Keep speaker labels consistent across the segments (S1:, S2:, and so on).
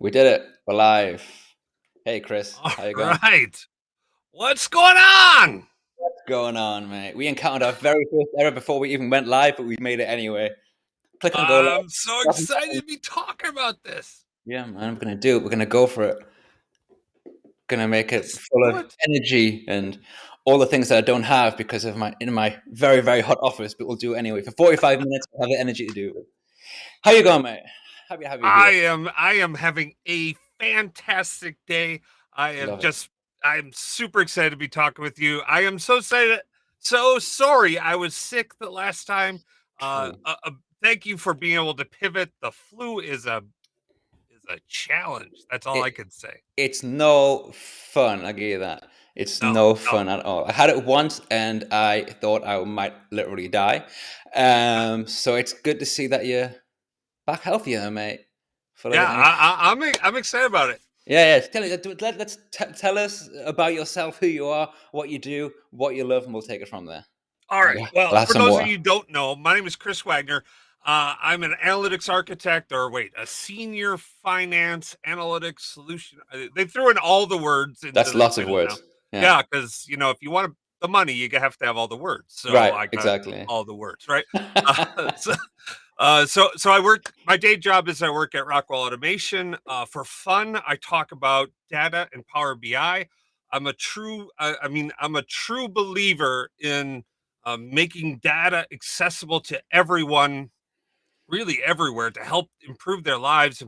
S1: We did it. We're live. Hey, Chris.
S2: All
S1: How you going?
S2: right. What's going on?
S1: What's going on, mate? We encountered our very first error before we even went live, but we made it anyway. Click on go
S2: I'm so
S1: live.
S2: excited to be talking about this.
S1: Yeah, man, I'm going to do it. We're going to go for it. Going to make it
S2: Let's
S1: full
S2: do
S1: of
S2: it.
S1: energy and all the things that I don't have because of my very, very hot office, but we'll do it anyway. For 45 minutes, I have the energy to do it. How you going, mate? Happy to have you
S2: I
S1: here.
S2: am having a fantastic day.
S1: Love it.
S2: I'm super excited to be talking with you. I am so excited. So sorry I was sick the last time.
S1: True.
S2: Thank you for being able to pivot. The flu is a challenge. That's all
S1: It
S2: I could say.
S1: It's no fun, I give you that. It's
S2: No,
S1: no
S2: no.
S1: fun at all. I had it once and I thought I might literally die. So it's good to see that you're back healthier, mate. Full of
S2: Yeah,
S1: energy.
S2: I'm excited about it.
S1: Yeah, yeah. Tell us about yourself, who you are, what you do, what you love, and we'll take it from there.
S2: All right. Well,
S1: I'll have
S2: for
S1: some
S2: those of
S1: water.
S2: you who don't know, my name is Chris Wagner. I'm an analytics architect, or wait, a senior finance analytics solution. They threw in all the words into
S1: That's
S2: the
S1: lots of
S2: title now.
S1: words. Yeah.
S2: Yeah, because if you want the money, you have to have all the words. So
S1: Right,
S2: I got
S1: exactly.
S2: all the words, right? So I work. My day job is I work at Rockwell Automation. For fun, I talk about data and Power BI. I'm a true believer in making data accessible to everyone, really everywhere, to help improve their lives,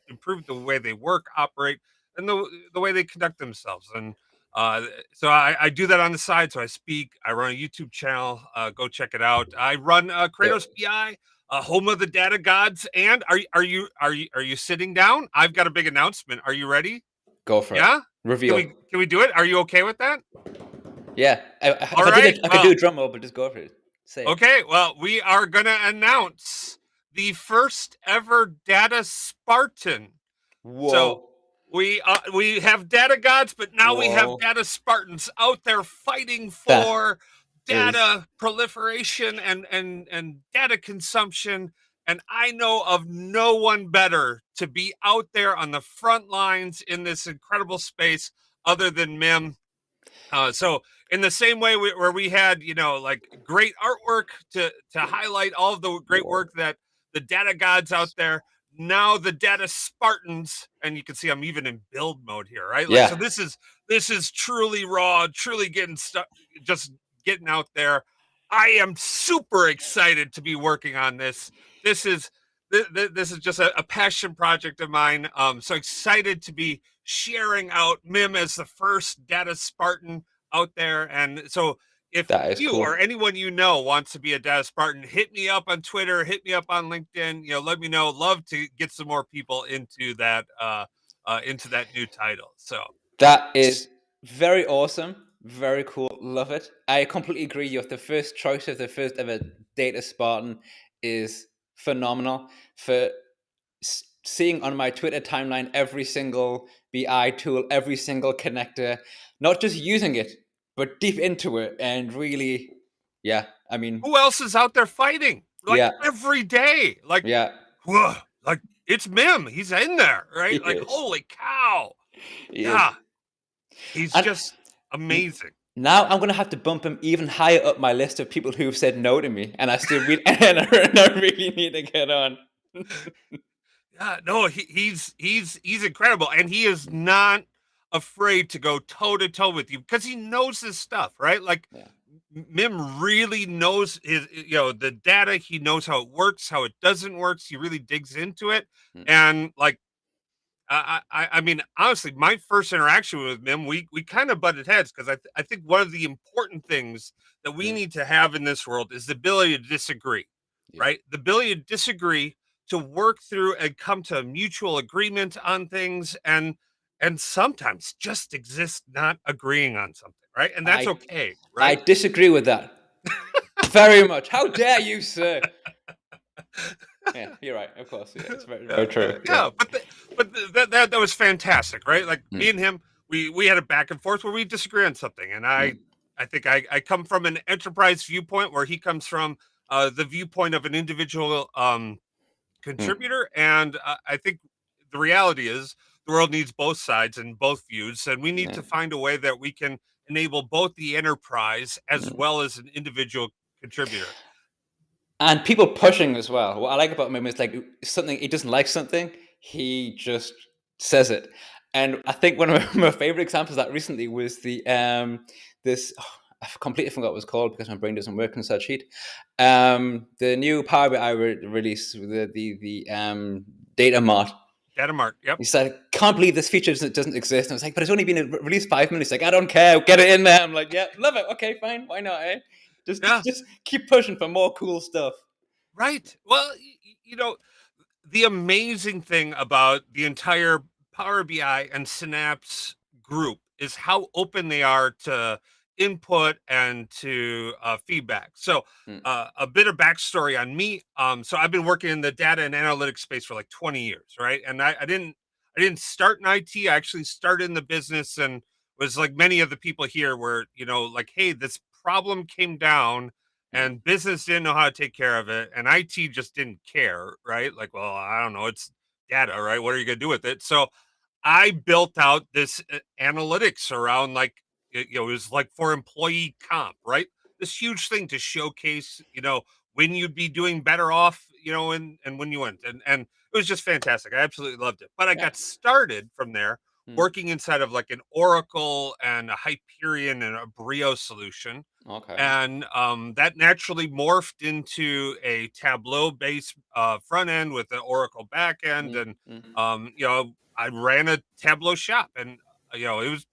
S2: improve the way they work, operate, and the way they conduct themselves. And so I do that on the side. So I speak. I run a YouTube channel. Go check it out. I run
S1: Yep.
S2: Kratos BI, home of the data gods. And are you sitting down? I've got a big announcement. Are you ready?
S1: Go for it.
S2: Yeah. Can
S1: Reveal.
S2: we do it? Are you okay with that?
S1: Yeah.
S2: All
S1: If I did
S2: right.
S1: it, I could do
S2: Well,
S1: a drum roll, but just go for it. Say it.
S2: okay, well, we are going to announce the first ever Data Spartan. So
S1: Whoa.
S2: we have data gods, but now we have
S1: Whoa.
S2: data Spartans out there fighting
S1: That
S2: for
S1: is
S2: data proliferation and data consumption. And I know of no one better to be out there on the front lines in this incredible space other than Mim. So in the same way where we had, like great artwork to highlight all of the great
S1: whoa.
S2: work that the data gods out there, now the data Spartans, and you can see I'm even in build mode here, right? Like, so
S1: Yeah,
S2: this is truly raw, truly getting stuck, just getting out there. I am super excited to be working on this. This is this is just a passion project of mine. So excited to be sharing out Mim as the first data Spartan out there. And so if
S1: that is
S2: you or
S1: cool.
S2: anyone wants to be a data Spartan, hit me up on Twitter, hit me up on LinkedIn. Let me know. Love to get some more people into that new title. So
S1: That is very awesome. Very cool. Love it. I completely agree. You have the first choice of the first ever data Spartan is phenomenal. For seeing on my Twitter timeline every single BI tool, every single connector, not just using it, but deep into it and really, yeah. I mean,
S2: who else is out there fighting like
S1: yeah,
S2: every day?
S1: yeah.
S2: Whoa, like it's Mim. He's in there,
S1: He
S2: right? Like,
S1: is.
S2: holy cow.
S1: He is.
S2: Yeah, he's
S1: And
S2: just amazing.
S1: now I'm gonna have to bump him even higher up my list of people who've said no to me, and I still and I really need to get on.
S2: Yeah, no, he's incredible, and he is not afraid to go toe to toe with you because he knows his stuff, right? Like
S1: Yeah.
S2: Mim really knows the data. He knows how it works, how it doesn't work. He really digs into it,
S1: Mm.
S2: and like I mean, honestly, my first interaction with Mim, we kind of butted heads because I think one of the important things that we
S1: Yeah.
S2: need to have in this world is the ability to disagree,
S1: Yeah.
S2: right? The ability to disagree, to work through and come to a mutual agreement on things, and sometimes just exist not agreeing on something, right? And that's
S1: I
S2: okay,
S1: I
S2: right?
S1: disagree with that very much. How dare you, sir? Yeah, you're right. Of course, yeah, it's very very true. Yeah.
S2: Yeah, that was fantastic, right? Like me
S1: Mm,
S2: and him, we had a back and forth where we disagree on something, and
S1: mm,
S2: I think I come from an enterprise viewpoint where he comes from the viewpoint of an individual
S1: mm.
S2: contributor, and I think the reality is the world needs both sides and both views, and we need
S1: Yeah.
S2: to find a way that we can enable both the enterprise as
S1: Mm.
S2: well as an individual contributor.
S1: And people pushing as well. What I like about him is like something he doesn't like something, he just says it. And I think one of my favorite examples of that recently was this I completely forgot what it was called because my brain doesn't work in such heat. The new Power BI release, the data mart.
S2: Data mart, yep.
S1: He said, "Can't believe this feature doesn't exist." And I was like, "But it's only been released 5 minutes." Like, I don't care. Get it in there. I'm like, "Yeah, love it. Okay, fine. Why not? Eh? Just,
S2: Yeah,
S1: just, just keep pushing for more cool stuff."
S2: right. Well, the amazing thing about the entire Power BI and Synapse group is how open they are to input and to feedback. So,
S1: Mm,
S2: a bit of backstory on me. So I've been working in the data and analytics space for like 20 years, right? And I didn't start in IT. I actually started in the business and was like many of the people here where, like, hey, this problem came down
S1: mm,
S2: and business didn't know how to take care of it, and IT just didn't care, right? Like, well, I don't know, it's data, right? What are you going to do with it? So I built out this analytics around like it was like for employee comp, right? This huge thing to showcase, when you'd be doing better off, and when you went, and it was just fantastic. I absolutely loved it. But I
S1: yeah.
S2: got started from there
S1: Mm,
S2: working inside of like an Oracle and a Hyperion and a Brio solution,
S1: okay.
S2: and that naturally morphed into a Tableau based front end with the Oracle back end,
S1: Mm,
S2: and
S1: mm,
S2: I ran a Tableau shop, and it was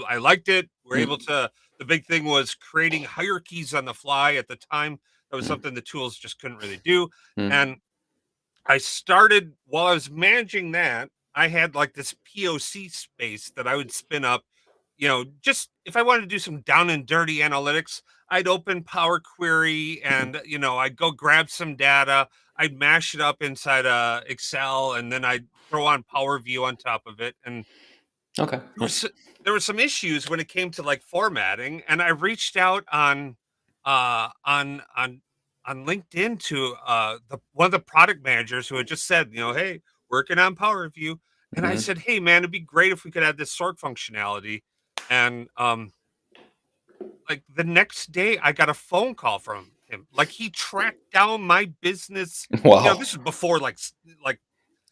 S2: I liked it. We're able
S1: mm,
S2: to. The big thing was creating hierarchies on the fly at the time. That was
S1: mm,
S2: something the tools just couldn't really do,
S1: mm.
S2: and I started while I was managing that, I had like this POC space that I would spin up, just if I wanted to do some down and dirty analytics, I'd open Power Query and, I'd go grab some data, I'd mash it up inside Excel, and then I'd throw on Power View on top of it. And
S1: Okay.
S2: there
S1: Yeah.
S2: was there were some issues when it came to like formatting, and I reached out on uh on on on LinkedIn to the one of the product managers who had just said, hey, working on Power View. And I
S1: Mm,
S2: said, hey man, it'd be great if we could add this sort functionality. And like the next day I got a phone call from him. Like he tracked down my business.
S1: wow.
S2: This is before like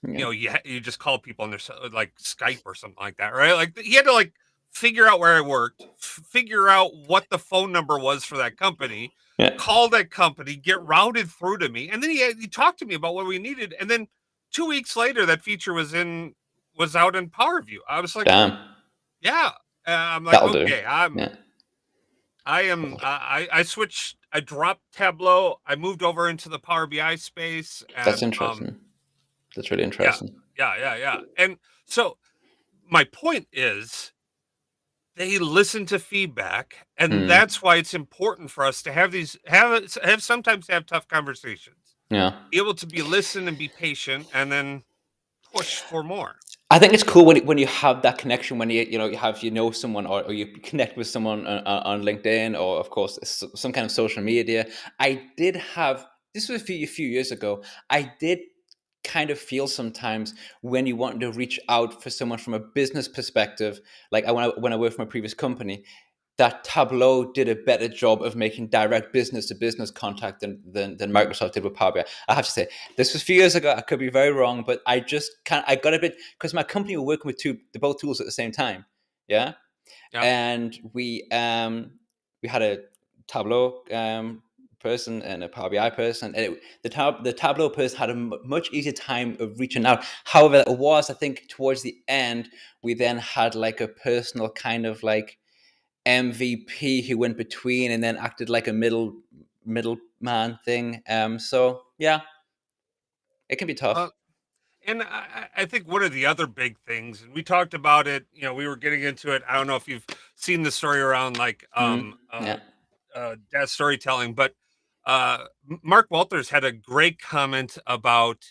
S1: Yeah.
S2: you just call people on their like Skype or something like that, right? Like he had to like figure out where I worked, figure out what the phone number was for that company,
S1: Yeah.
S2: call that company, get routed through to me, and then he talked to me about what we needed, and then 2 weeks later that feature was out in Power View. I was like,
S1: Damn.
S2: yeah. I'm like,
S1: That'll do.
S2: okay,
S1: Yeah.
S2: I switched. I dropped Tableau. I moved over into the Power BI space,
S1: That's
S2: and
S1: interesting. That's really
S2: yeah,
S1: interesting.
S2: yeah. And so my point is they listen to feedback, and
S1: Mm,
S2: that's why it's important for us to have sometimes have tough conversations,
S1: yeah.
S2: be able to be listen and be patient, and then push for more.
S1: I think it's cool when you have that connection when you know someone or you connect with someone on LinkedIn or of course some kind of social media. I did have this was a few years ago. I did kind of feel sometimes when you want to reach out for someone from a business perspective, like when I worked for my previous company, that Tableau did a better job of making direct business to business contact than Microsoft did with Power BI. I have to say, this was a few years ago. I could be very wrong, but I got a bit because my company were working with both tools at the same time. Yeah.
S2: Yeah.
S1: And we had a Tableau person and a Power BI person. And the Tableau person had a much easier time of reaching out. However, it was, I think, towards the end, we then had like a personal kind of like MVP who went between and then acted like a middleman thing. So yeah, it can be tough.
S2: Uh, and I think one of the other big things, and we talked about it, we were getting into it. I don't know if you've seen the story around like
S1: Yeah.
S2: data storytelling, but Mark Walters had a great comment about,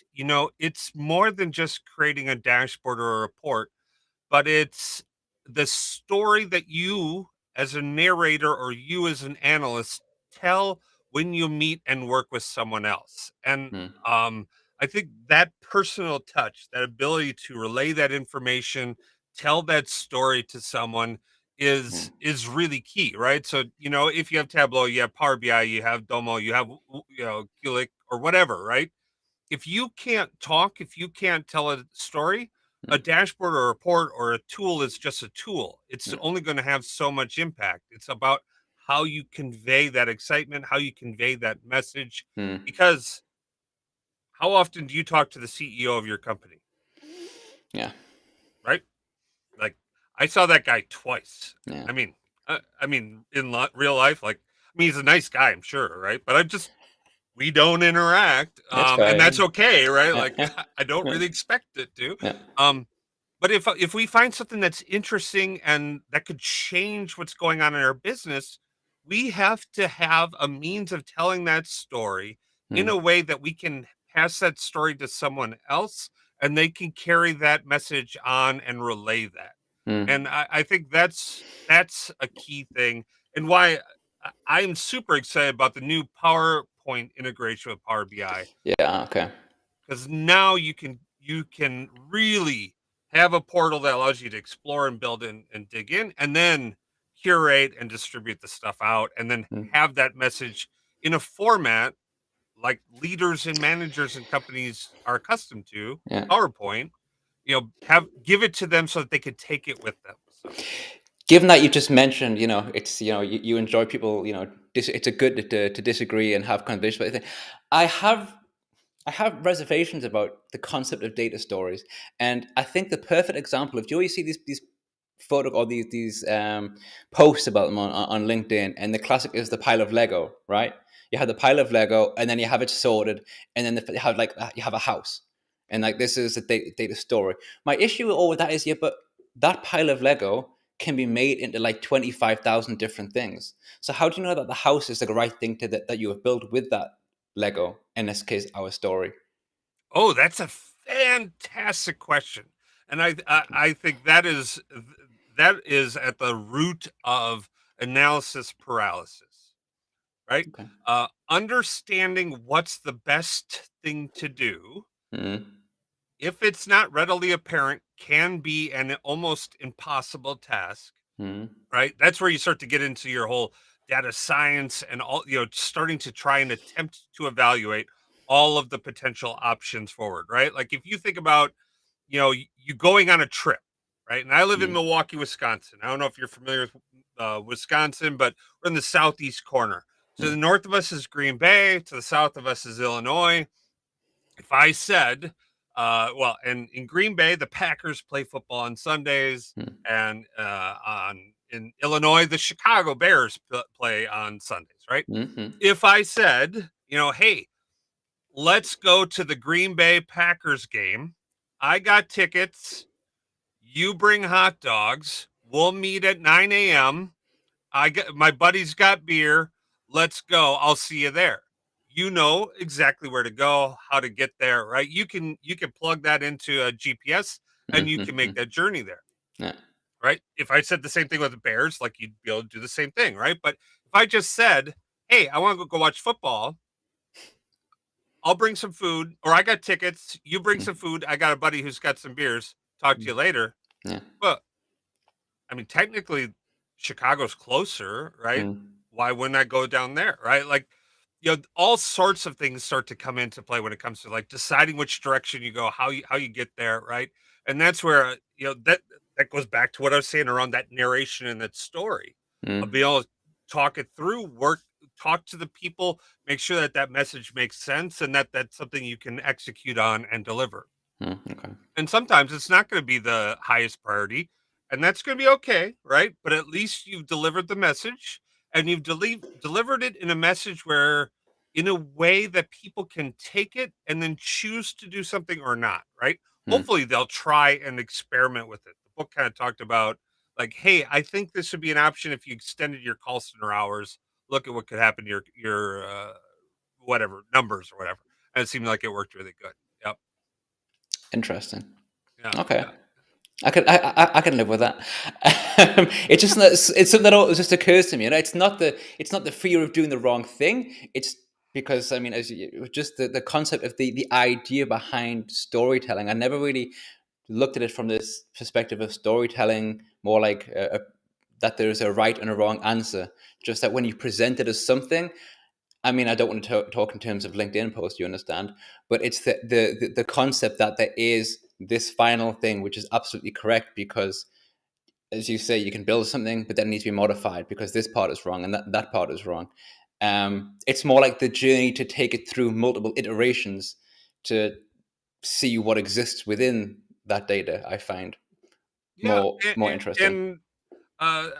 S2: it's more than just creating a dashboard or a report, but it's the story that you as a narrator or you as an analyst tell when you meet and work with someone else. And
S1: Mm,
S2: um I think that personal touch, that ability to relay that information, tell that story to someone
S1: Mm,
S2: is really key, right? So, if you have Tableau, you have Power BI, you have Domo, you have Gulick or whatever, right? If you can't talk, if you can't tell a story, a
S1: mm,
S2: dashboard or a report or a tool is just a tool. It's
S1: mm,
S2: only going to have so much impact. It's about how you convey that excitement, how you convey that message.
S1: mm.
S2: Because how often do you talk to the CEO of your company,
S1: Yeah,
S2: right? Like, I saw that guy twice.
S1: yeah.
S2: I mean, in real life, like, he's a nice guy, I'm sure, right? But we don't interact,
S1: It's
S2: and
S1: fine.
S2: that's okay, right?
S1: Yeah,
S2: Like,
S1: yeah,
S2: I don't
S1: yeah,
S2: really expect it to.
S1: yeah.
S2: Um, but if we find something that's interesting and that could change what's going on in our business, we have to have a means of telling that story in
S1: Mm,
S2: a way that we can pass that story to someone else, and they can carry that message on and relay that. And
S1: mm.
S2: I think that's a key thing, and why I'm super excited about the new PowerPoint integration with Power BI,
S1: Yeah, okay.
S2: because now you can really have a portal that allows you to explore and build and dig in, and then curate and distribute the stuff out, and then
S1: Mm,
S2: have that message in a format like leaders and managers and companies are accustomed to.
S1: yeah.
S2: PowerPoint, have give it to them so that they could take it with them. So,
S1: Given that you just mentioned, it's, you enjoy people, it's a good to disagree and have conversations about it. I have I have reservations about the concept of data stories, and I think the perfect example of, do you always see these photo or these posts about them on LinkedIn, and the classic is the pile of Lego, right? You have the pile of Lego, and then you have it sorted, and then you have you have a house, and like this is a data story. My issue with all of that is, yeah, but that pile of Lego can be made into like 25,000 different things. So how do you know that the house is the right thing that you have built with that Lego, in this case, our story?
S2: oh, that's a fantastic question, and I think that is at the root of analysis paralysis, right?
S1: Okay.
S2: Understanding what's the best thing to do,
S1: Mm,
S2: if it's not readily apparent, can be an almost impossible task,
S1: mm,
S2: right? That's where you start to get into your whole data science and all, starting to try and attempt to evaluate all of the potential options forward, right? Like, if you think about, you going on a trip, right? And I live in
S1: mm,
S2: Milwaukee, Wisconsin. I don't know if you're familiar with Wisconsin, but we're in the southeast corner. To the
S1: mm,
S2: north of us is Green Bay. To the south of us is Illinois. If I said, well, and in Green Bay, the Packers play football on Sundays,
S1: mm,
S2: and on in Illinois, the Chicago Bears play on Sundays, right?
S1: mhm,
S2: If I said, hey, let's go to the Green Bay Packers game. I got tickets. You bring hot dogs. We'll meet at 9 a.m. I got my buddy's got beer. Let's go. I'll see you there. You know exactly where to go, how to get there, right? You can plug that into a GPS, and you
S1: mhm,
S2: can make
S1: mm.
S2: that journey there,
S1: Yeah.
S2: right? If I said the same thing with the Bears, like, you'd be able to do the same thing, right? But if I just said, "Hey, I want to go watch football. I'll bring some food, or I got tickets. You bring
S1: Mm,
S2: some food. I got a buddy who's got some beers. Talk to
S1: mm,
S2: you later."
S1: yeah.
S2: Well, I mean, technically, Chicago's closer, right?
S1: Mm,
S2: Why wouldn't I go down there, right? Like, all sorts of things start to come into play when it comes to, like, deciding which direction you go, how you get there, right? And that's where, that goes back to what I was saying around that narration and that story of
S1: mm,
S2: being able to talk it through, talk to the people, make sure that that message makes sense, and that that's something you can execute on and deliver.
S1: okay.
S2: And sometimes it's not going to be the highest priority, and that's going to be okay, right? But at least you've delivered the message, and you've delivered it in a message where, in a way that people can take it and then choose to do something or not, right?
S1: Mm,
S2: Hopefully they'll try and experiment with it. The book kind of talked about, like, hey, I think this would be an option if you extended your call center hours. Look at what could happen to your whatever numbers or whatever. And it seemed like it worked really good. Yep.
S1: interesting.
S2: Yeah.
S1: Okay.
S2: Yeah.
S1: I can live with that. It's just something that always just occurs to me, it's not the fear of doing the wrong thing. It's because I mean, just the concept of the idea behind storytelling, I never really looked at it from this perspective of storytelling, more like that there's a right and a wrong answer. Just that when you present it as something, I mean, I don't want to talk in terms of LinkedIn posts, you understand, but it's the concept that there is this final thing, which is absolutely correct because, as you say, you can build something, but then it needs to be modified because this part is wrong and that part is wrong. It's more like the journey to take it through multiple iterations to see what exists within that data. I find
S2: Yeah,
S1: more interesting.
S2: and uh,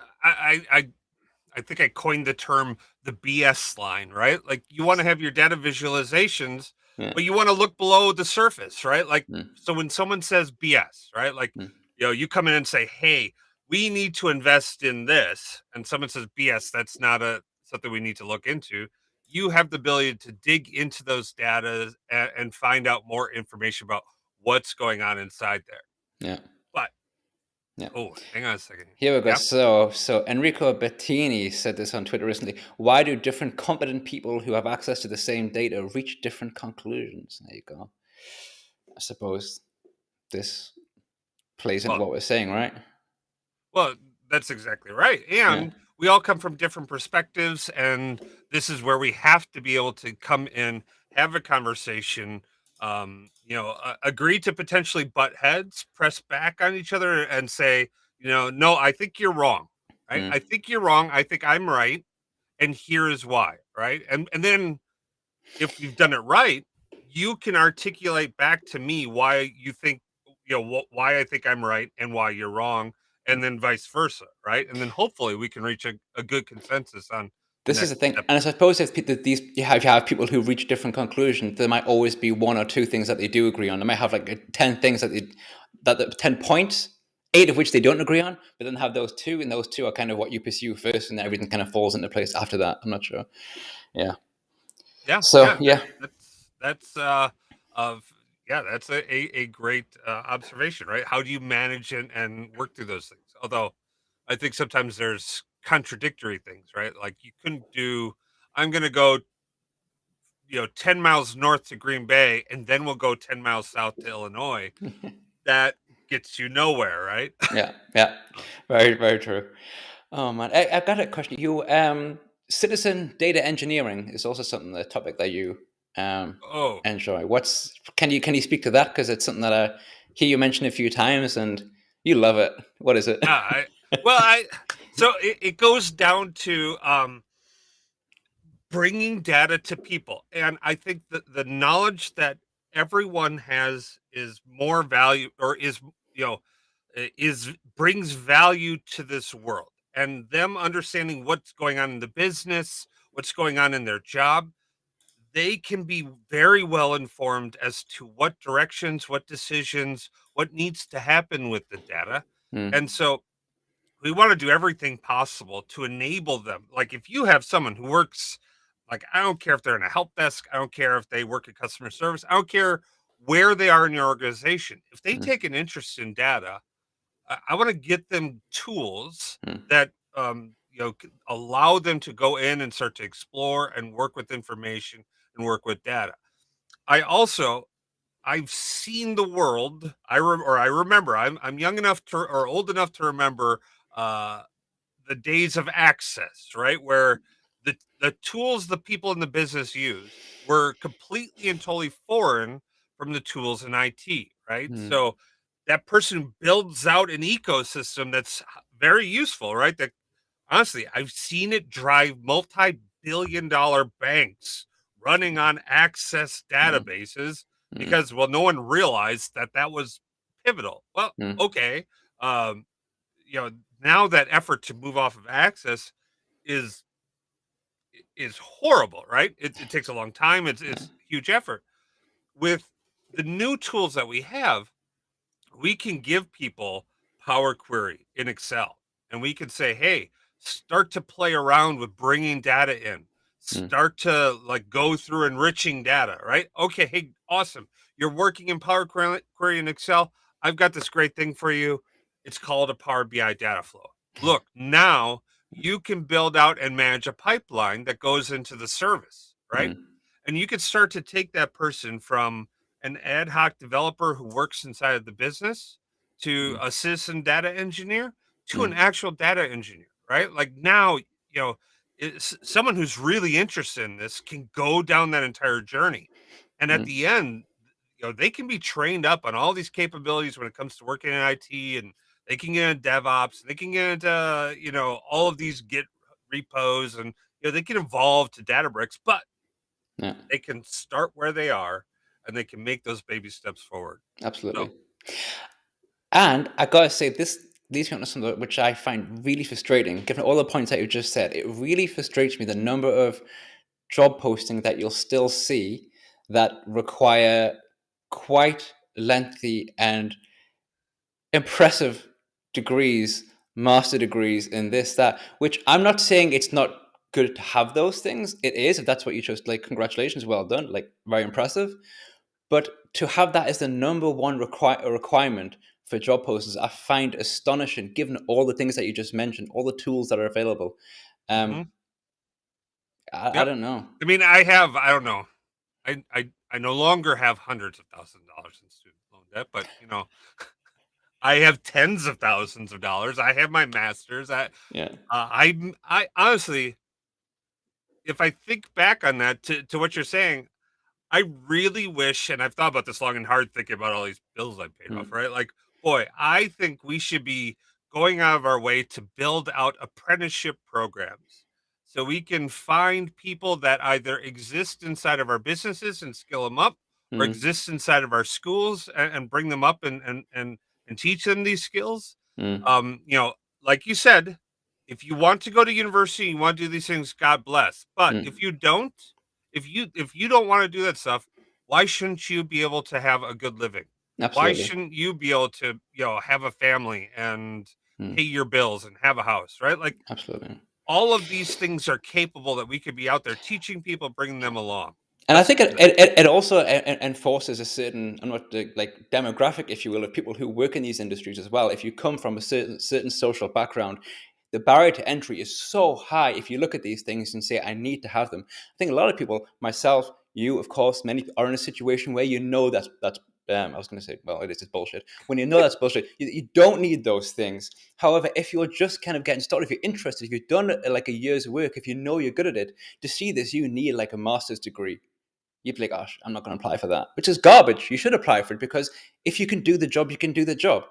S2: I think I coined the term the BS line, right? Like you want to have your data visualizations,
S1: Yeah.
S2: but you want to look below the surface, right? Like,
S1: Mm,
S2: so when someone says BS, right? Like,
S1: mm,
S2: you come in and say, "Hey, we need to invest in this," and someone says BS, that's not a something we need to look into. You have the ability to dig into those data and find out more information about what's going on inside there.
S1: yeah.
S2: But
S1: Yeah.
S2: oh, hang on a second.
S1: Here we go.
S2: Yeah.
S1: So Enrico Bettini said this on Twitter recently. Why do different competent people who have access to the same data reach different conclusions? There you go. I suppose this plays into
S2: Well,
S1: what we're saying, right?
S2: Well, that's exactly right.
S1: Yeah.
S2: And we all come from different perspectives. And this is where we have to be able to come in, have a conversation, agree to potentially butt heads, press back on each other and say, no, I think you're wrong. Right. I
S1: Mm.
S2: think you're wrong. I think I'm right. And here is why. Right. And then if we've done it right, you can articulate back to me why you think, why I think I'm right and why you're wrong, and then vice versa, right? And then hopefully we can reach a good consensus on the
S1: This is the
S2: next
S1: thing,
S2: step
S1: and I
S2: here.
S1: suppose if these you have people who reach different conclusions, there might always be one or two things that they do agree on. They might have like 10 things that the 10 points, eight of which they don't agree on, but then have those two, and those two are kind of what you pursue first, and then everything kind of falls into place after that. I'm not sure. Yeah.
S2: Yeah,
S1: So
S2: yeah,
S1: yeah,
S2: that's of yeah, that's a great observation, right? How do you manage and work through those things? Although I think sometimes there's contradictory things, right? Like you couldn't do. I'm going to go 10 miles north to Green Bay and then we'll go 10 miles south to Illinois. That gets you nowhere, right?
S1: yeah, yeah. Very, very true. Oh man, I've got a question. You citizen data engineering is also something the topic that you
S2: Oh,
S1: enjoy. What's can you speak to that, because it's something that I hear you mention a few times and you love it. What is it?
S2: yeah. I so it goes down to bringing data to people, and I think that the knowledge that everyone has is more value, or is you know is brings value to this world, and them understanding what's going on in the business, what's going on in their job, they can be very well informed as to what directions, what decisions, what needs to happen with the data. And
S1: Mm,
S2: so we want to do everything possible to enable them. Like if you have someone who works, like I don't care if they're in a help desk, I don't care if they work in customer service, I don't care where they are in your organization. If they
S1: mm,
S2: take an interest in data, I want to get them tools
S1: mm,
S2: that allow them to go in and start to explore and work with information and work with data. I also I've seen the world. I remember. I'm young enough to or old enough to remember uh, the days of access, right? Where the tools the people in the business used were completely and totally foreign from the tools in IT, right?
S1: mm,
S2: So that person builds out an ecosystem that's very useful, right? That honestly, I've seen it drive multi-billion-dollar banks running on access
S1: mm,
S2: databases
S1: mm,
S2: because, well, no one realized that that was pivotal. Well,
S1: mm,
S2: okay, um, you know, now that effort to move off of access is is horrible, right? It takes a long time.
S1: yeah,
S2: It's huge effort. With the new tools that we have, we can give people Power Query in Excel, and we can say, hey, start to play around with bringing data in,
S1: mm,
S2: start to like go through enriching data, right? Okay, hey, awesome, you're working in Power Query in Excel. I've got this great thing for you. It's called a Power BI data flow. Look, now you can build out and manage a pipeline that goes into the service, right?
S1: mm.
S2: And you could start to take that person from an ad hoc developer who works inside of the business to
S1: Mm,
S2: a citizen data engineer to an
S1: mm,
S2: actual data engineer, right? Like now, it's someone who's really interested in this can go down that entire journey. And at
S1: mm,
S2: the end, they can be trained up on all these capabilities when it comes to working in IT, and they can get into DevOps, they can get into, all of these Git repos, and they can evolve to Databricks, but
S1: yeah,
S2: they can start where they are and they can make those baby steps forward.
S1: absolutely.
S2: So,
S1: And I gotta say, these kind of something which I find really frustrating, given all the points that you just said. It really frustrates me the number of job postings that you'll still see that require quite lengthy and impressive degrees, master degrees in this, that, which I'm not saying it's not good to have those things. It is, if that's what you chose, like, congratulations, well done, like, very impressive. But to have that as the number one requirement for job posters, I find astonishing, given all the things that you just mentioned, all the tools that are available. Um,
S2: mhm,
S1: I
S2: yep.
S1: don't know.
S2: I mean, I don't know. I no longer have hundreds of thousands of dollars in student loan debt, but I have tens of thousands of dollars. I have my masters.
S1: Yeah.
S2: I honestly, if I think back on that to what you're saying, I really wish, and I've thought about this long and hard thinking about all these bills I paid off,
S1: Mm,
S2: right? Like, boy, I think we should be going out of our way to build out apprenticeship programs so we can find people that either exist inside of our businesses and skill them up, or
S1: mm,
S2: exist inside of our schools and bring them up and teach them these skills.
S1: mm,
S2: Um, you know, like you said, if you want to go to university, you want to do these things, God bless. But
S1: mm.
S2: if you don't, if you don't want to do that stuff, why shouldn't you be able to have a good living? Why
S1: Absolutely.
S2: shouldn't you be able to, have a family and pay
S1: Mm,
S2: your bills and have a house, right? Like
S1: absolutely.
S2: all of these things are capable that we could be out there teaching people, bringing them along.
S1: And I
S2: Let's
S1: think
S2: do that.
S1: it also enforces a certain, I'm not like, demographic, if you will, of people who work in these industries as well. If you come from a certain social background, the barrier to entry is so high. If you look at these things and say, I need to have them, I think a lot of people, myself, you, of course, many are in a situation where that's. I was going to say, well, it is just bullshit. When you know that's bullshit, you don't need those things. However, if you're just kind of getting started, if you're interested, if you've done like a year's work, if you know you're good at it, to see this, you need like a master's degree. You'd be like, gosh, I'm not going to apply for that, which is garbage. You should apply for it, because if you can do the job, you can do the job.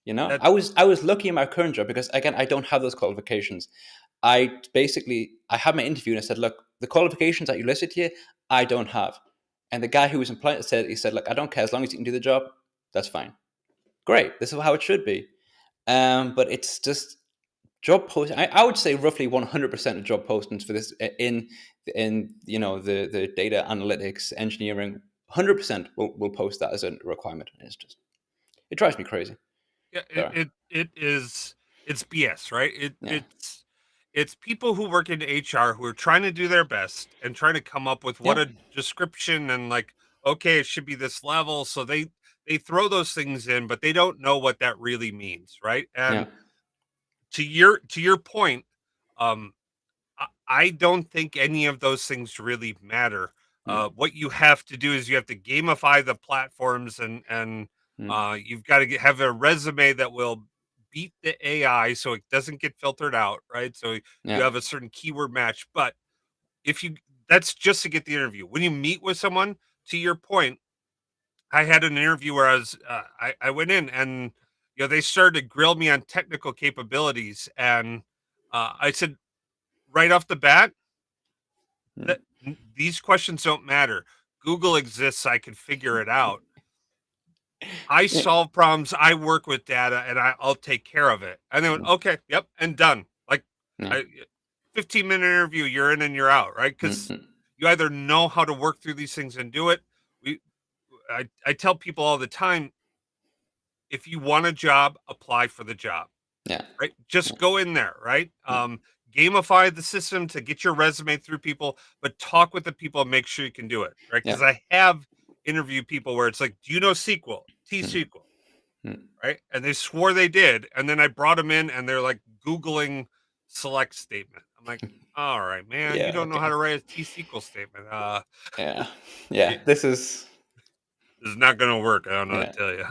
S2: That
S1: I was lucky in my current job because, again, I don't have those qualifications. I had my interview and I said, look, the qualifications that you listed here, I don't have. And the guy who was employed said, look, I don't care, as long as you can do the job, that's fine. Great. This is how it should be. But it's just job posting. I would say roughly 100% of job postings for this in the data analytics engineering, 100% will post that as a requirement. And it drives me crazy.
S2: Yeah,
S1: Sorry.
S2: it is, it's BS, right?
S1: Yeah.
S2: It's people who work in HR who are trying to do their best and trying to come up with what
S1: Yeah.
S2: a description and like, okay, it should be this level. So they throw those things in, but they don't know what that really means, right?
S1: Yeah.
S2: And to your point, um, I don't think any of those things really matter.
S1: Mm,
S2: What you have to do is you have to gamify the platforms, and
S1: mm,
S2: you've got to have a resume that will beat the AI so it doesn't get filtered out, right? So you
S1: yeah.
S2: have a certain keyword match. But if you that's just to get the interview. When you meet with someone, to your point, I had an interview where I went in and they started to grill me on technical capabilities, and I said right off the bat
S1: Mm,
S2: that these questions don't matter. Google exists. I can figure it out. I
S1: yeah.
S2: solve problems. I work with data, and I'll take care of it. And they went,
S1: Mm,
S2: okay, yep, and done. Like,
S1: yeah.
S2: I 15-minute interview, you're in and you're out, right?
S1: Mm,
S2: Because
S1: mm,
S2: you either know how to work through these things and do it. We, I tell people all the time, if you want a job, apply for the job.
S1: yeah.
S2: Right? Just
S1: Yeah.
S2: go in there, right?
S1: Mm,
S2: Gamify the system to get your resume through people, but talk with the people and make sure you can do it, right?
S1: yeah.
S2: Because I have interviewed people where it's like, do you know SQL, T
S1: Mm,
S2: SQL,
S1: mm.
S2: right? And they swore they did, and then I brought them in, and they're like Googling select statement. I'm like, All right, man. You
S1: Yeah,
S2: don't know how
S1: okay.
S2: to write a T-SQL statement.
S1: Yeah. Yeah.
S2: It
S1: This is
S2: this is not gonna work. I don't know what
S1: yeah.
S2: to tell you.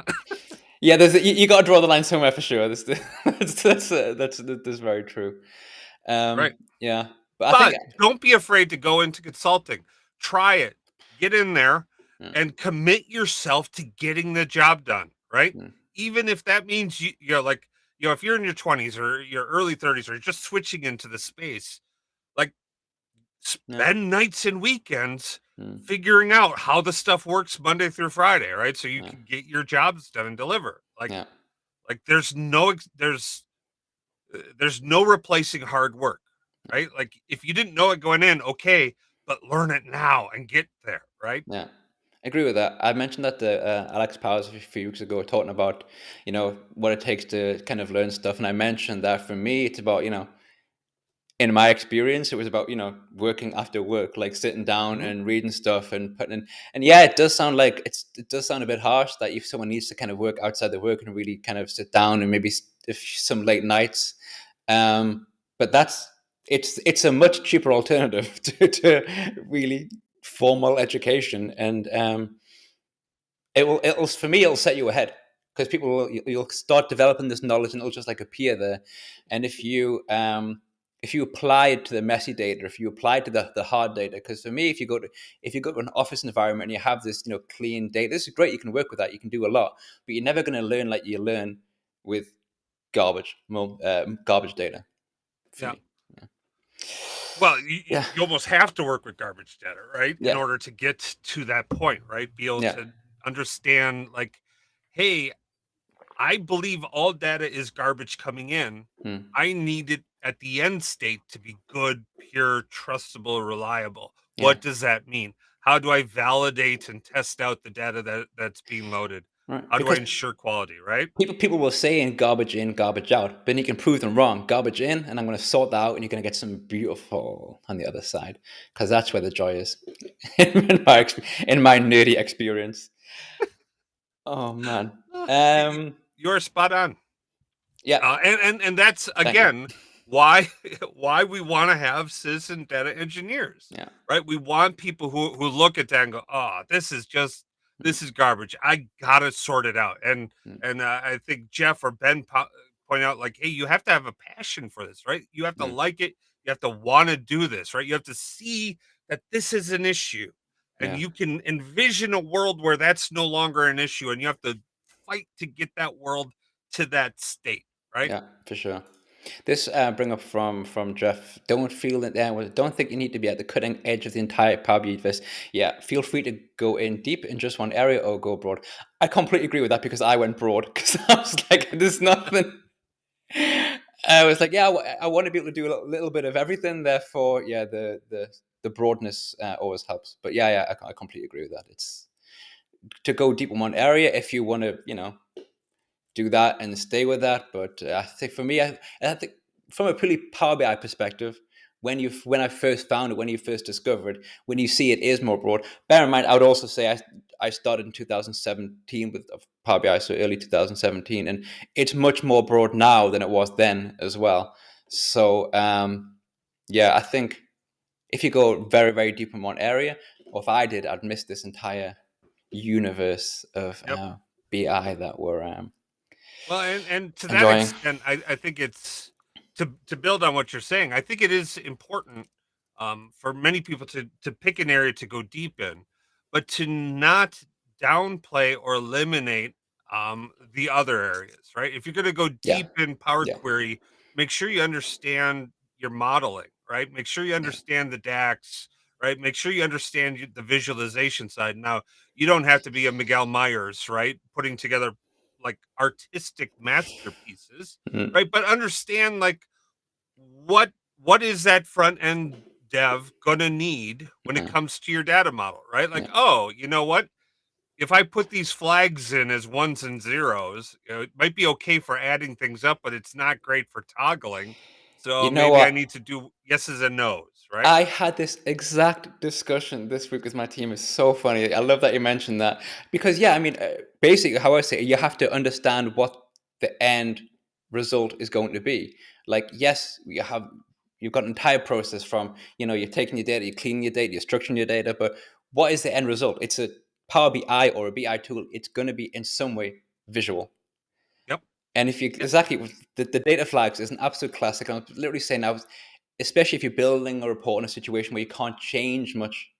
S1: Yeah, there's you got to draw the line somewhere for sure. That's very true.
S2: Right.
S1: Yeah, but I think
S2: But don't be afraid to go into consulting. Try it. Get in there
S1: yeah,
S2: and commit yourself to getting the job done, right?
S1: mm,
S2: Even if that means you're like, if you're in your 20s or your early 30s or just switching into the space, like
S1: yeah,
S2: spend nights and weekends
S1: mm,
S2: figuring out how the stuff works Monday through Friday, right? So you
S1: yeah,
S2: can get your jobs done and deliver.
S1: yeah,
S2: Like there's no replacing hard work, right? Like if you didn't know it going in, okay, but learn it now and get there, right?
S1: yeah. I agree with that. I mentioned that to Alex Powers a few weeks ago, talking about what it takes to kind of learn stuff, and I mentioned that for me, it's about in my experience, it was about working after work, like sitting down
S2: Hmm.
S1: and reading stuff and putting in. And yeah, it does sound like it does sound a bit harsh that if someone needs to kind of work outside the work and really kind of sit down and maybe if some late nights, um, but it's a much cheaper alternative to really formal education, and it'll for me it'll set you ahead because you'll start developing this knowledge and it'll just like appear there. And if you apply it to the messy data, if you apply it to the hard data, because for me, if you go to an office environment and you have this clean data, this is great, you can work with that, you can do a lot, but you're never going to learn like you learn with garbage data for
S2: Yeah.
S1: me. Yeah.
S2: Well, you,
S1: Yeah.
S2: you almost have to work with garbage data, right? In
S1: Yeah.
S2: order to get to that point, right? Be able
S1: Yeah.
S2: to understand, like, hey, I believe all data is garbage coming in.
S1: Hmm.
S2: I need it at the end state to be good, pure, trustable, reliable.
S1: Yeah.
S2: What does that mean? How do I validate and test out the data that's being loaded?
S1: Right.
S2: How do I
S1: Because
S2: ensure quality, right?
S1: people will say in, garbage out, but then you can prove them wrong. Garbage in, and I'm going to sort that out, and you're going to get some beautiful on the other side, because that's where the joy is,
S2: Yep.
S1: in my nerdy experience. Oh man.
S2: You're spot on.
S1: Yeah.
S2: And that's
S1: Thank you.
S2: again why why we want to have citizen data engineers,
S1: Yeah.
S2: right? We want people who look at that and go, "Oh,
S1: Mm,
S2: this is garbage. I gotta sort it out."
S1: mm,
S2: And I think Jeff or Ben point out, like, "Hey, you have to have a passion for this, right? You have to
S1: mm,
S2: like it. You have to want to do this, right? You have to see that this is an issue, and
S1: yeah.
S2: you can envision a world where that's no longer an issue, and you have to fight to get that world to that state." Right?
S1: Yeah, for sure. This bring up from Jeff. Don't feel that. Don't think you need to be at the cutting edge of the entire Power BI universe. Yeah, feel free to go in deep in just one area or go broad. I completely agree with that because I went broad because I was like, there's nothing. I was like, yeah, I want to be able to do a little bit of everything. Therefore, yeah, the broadness always helps. But yeah, I completely agree with that. It's to go deep in one area if you want to, do that and stay with that. But I think for me, I think from a purely Power BI perspective, when I first found it, when you first discovered, when you see it is more broad. Bear in mind, I would also say I started in 2017 with Power BI, so early 2017, and it's much more broad now than it was then as well. So yeah, I think if you go very very deep in one area, or if I did, I'd miss this entire universe of
S2: Yep.
S1: BI that we're
S2: Well, and to that
S1: enjoying.
S2: extent, I think it's to build on what you're saying. I think it is important for many people to pick an area to go deep in, but to not downplay or eliminate the other areas. Right? If you're going to go
S1: Yeah,
S2: deep in Power
S1: yeah,
S2: Query, make sure you understand your modeling. Right? Make sure you
S1: yeah,
S2: understand the DAX. Right? Make sure you understand the visualization side. Now, you don't have to be a Miguel Myers, right? Putting together like artistic masterpieces,
S1: mm,
S2: right? But understand like what what is that front end dev gonna need when it
S1: yeah,
S2: comes to your data model, right? Like,
S1: yeah.
S2: oh, you know what? If I put these flags in as ones and zeros, it might be okay for adding things up, but it's not great for toggling.
S1: You
S2: So
S1: know
S2: maybe I
S1: what?
S2: need to do yeses and nos, right?
S1: I had this exact discussion this week with my team. It's so funny. I love that you mentioned that because, yeah, I mean, basically, how I say it, you have to understand what the end result is going to be. Like, yes, you've got an entire process from, you're taking your data, you're cleaning your data, you're structuring your data, but what is the end result? It's a Power BI or a BI tool. It's going to be in some way visual.
S2: Yep.
S1: And if you
S2: Yep.
S1: exactly the data flags is an absolute classic. I'm literally saying now, especially if you're building a report in a situation where you can't change much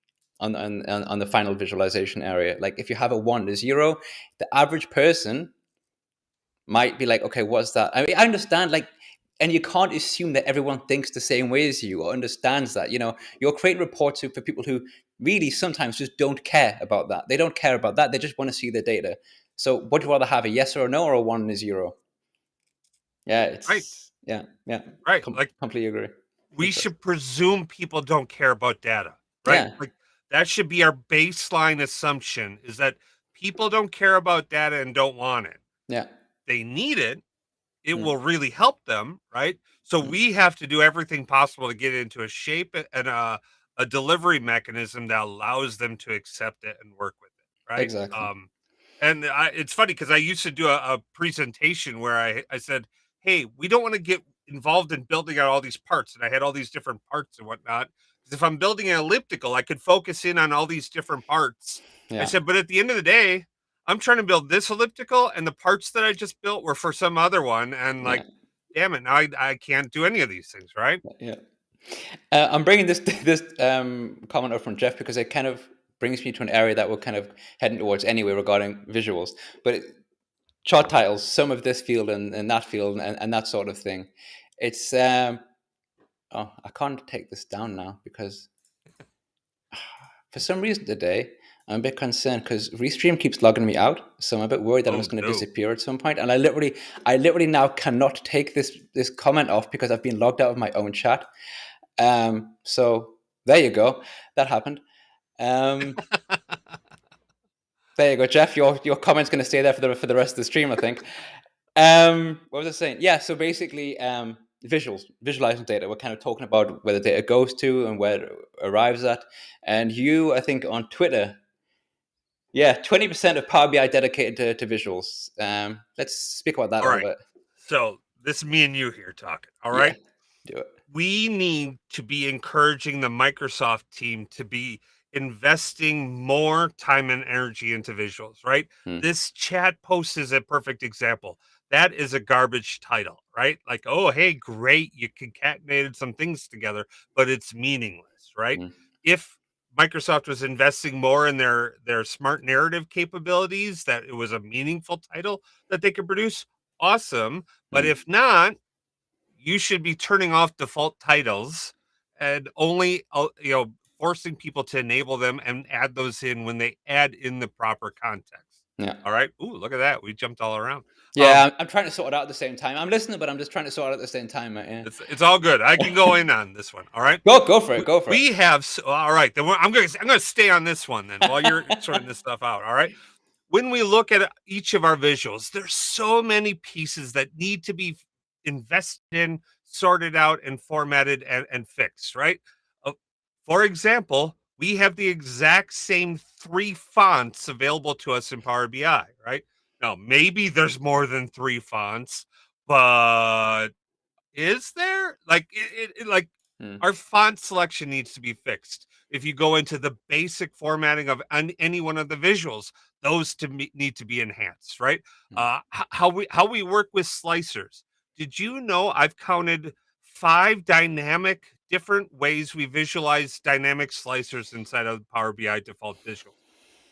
S1: on the final visualization area. Like if you have a 1 to 0, the average person might be like, okay, what's that? I mean, I understand, like, and you can't assume that everyone thinks the same way as you or understands that. You're creating reports for people who really sometimes just don't care about that. They don't care about that. They just want to see the data. So would you rather have a yes or a no or a 1 and a 0? Yeah,
S2: Right.
S1: yeah.
S2: Right. Like,
S1: Completely agree.
S2: we should presume people don't care about data, right?
S1: Yeah,
S2: Like, that should be our baseline assumption, is that people don't care about data and don't want it.
S1: yeah,
S2: They need it. It
S1: mm,
S2: will really help them, right? So
S1: mm,
S2: we have to do everything possible to get it into a shape and a delivery mechanism that allows them to accept it and work with it, right?
S1: exactly.
S2: And it's funny because I used to do a presentation where I said, "Hey, we don't want to get involved in building out all these parts," and I had all these different parts and whatnot. Because if I'm building an elliptical, I could focus in on all these different parts. I
S1: Yeah,
S2: said, but at the end of the day, I'm trying to build this elliptical, and the parts that I just built were for some other one, and
S1: yeah,
S2: like, damn it, now I can't do any of these things, right?
S1: yeah. I'm bringing this this comment up from Jeff because it kind of brings me to an area that we're kind of heading towards anyway regarding visuals. But chart titles, some of this field and that field and that sort of thing. It's oh, I can't take this down now because for some reason today I'm a bit concerned because Restream keeps logging me out, so I'm a bit worried that I'm
S2: Oh
S1: just going to
S2: no.
S1: disappear at some point. And I literally now cannot take this comment off because I've been logged out of my own chat. So there you go, that happened. Um, there you go, Jeff. Your comment's going to stay there for the rest of the stream, I think. What was I saying? Yeah, so basically, visualizing data. We're kind of talking about where the data goes to and where it arrives at. And you, I think, on Twitter, yeah, 20% of Power BI dedicated to visuals. Let's speak about that a
S2: All
S1: little
S2: right.
S1: bit.
S2: So this is me and you here talking. All
S1: Yeah,
S2: right.
S1: do it.
S2: We need to be encouraging the Microsoft team to be investing more time and energy into visuals, right?
S1: Hmm,
S2: This chat post is a perfect example. That is a garbage title, right? Like, oh, hey, great, you concatenated some things together, but it's meaningless, right?
S1: hmm,
S2: If Microsoft was investing more in their smart narrative capabilities, that it was a meaningful title that they could produce, awesome. But
S1: hmm,
S2: if not, you should be turning off default titles and only forcing people to enable them and add those in when they add in the proper context.
S1: yeah.
S2: All right. Ooh, look at that. We jumped all around.
S1: Yeah, I'm trying to sort it out at the same time. I'm listening, but I'm just trying to sort it out at the same time, mate.
S2: It's all good. I can go in on this one. All right.
S1: Go for it. Go for it.
S2: We have all right. Then I'm gonna stay on this one then while you're sorting this stuff out. All right. When we look at each of our visuals, there's so many pieces that need to be invested in, sorted out, and formatted and fixed, right? Uh, for example, we have the exact same 3 fonts available to us in Power BI, right? Now, maybe there's more than 3 fonts, but is there? Like like
S1: Hmm,
S2: our font selection needs to be fixed. If you go into the basic formatting of any one of the visuals, those need to be enhanced, right?
S1: hmm,
S2: How we work with slicers. Did you know I've counted 5 dynamic different ways we visualize dynamic slicers inside of Power BI default visuals?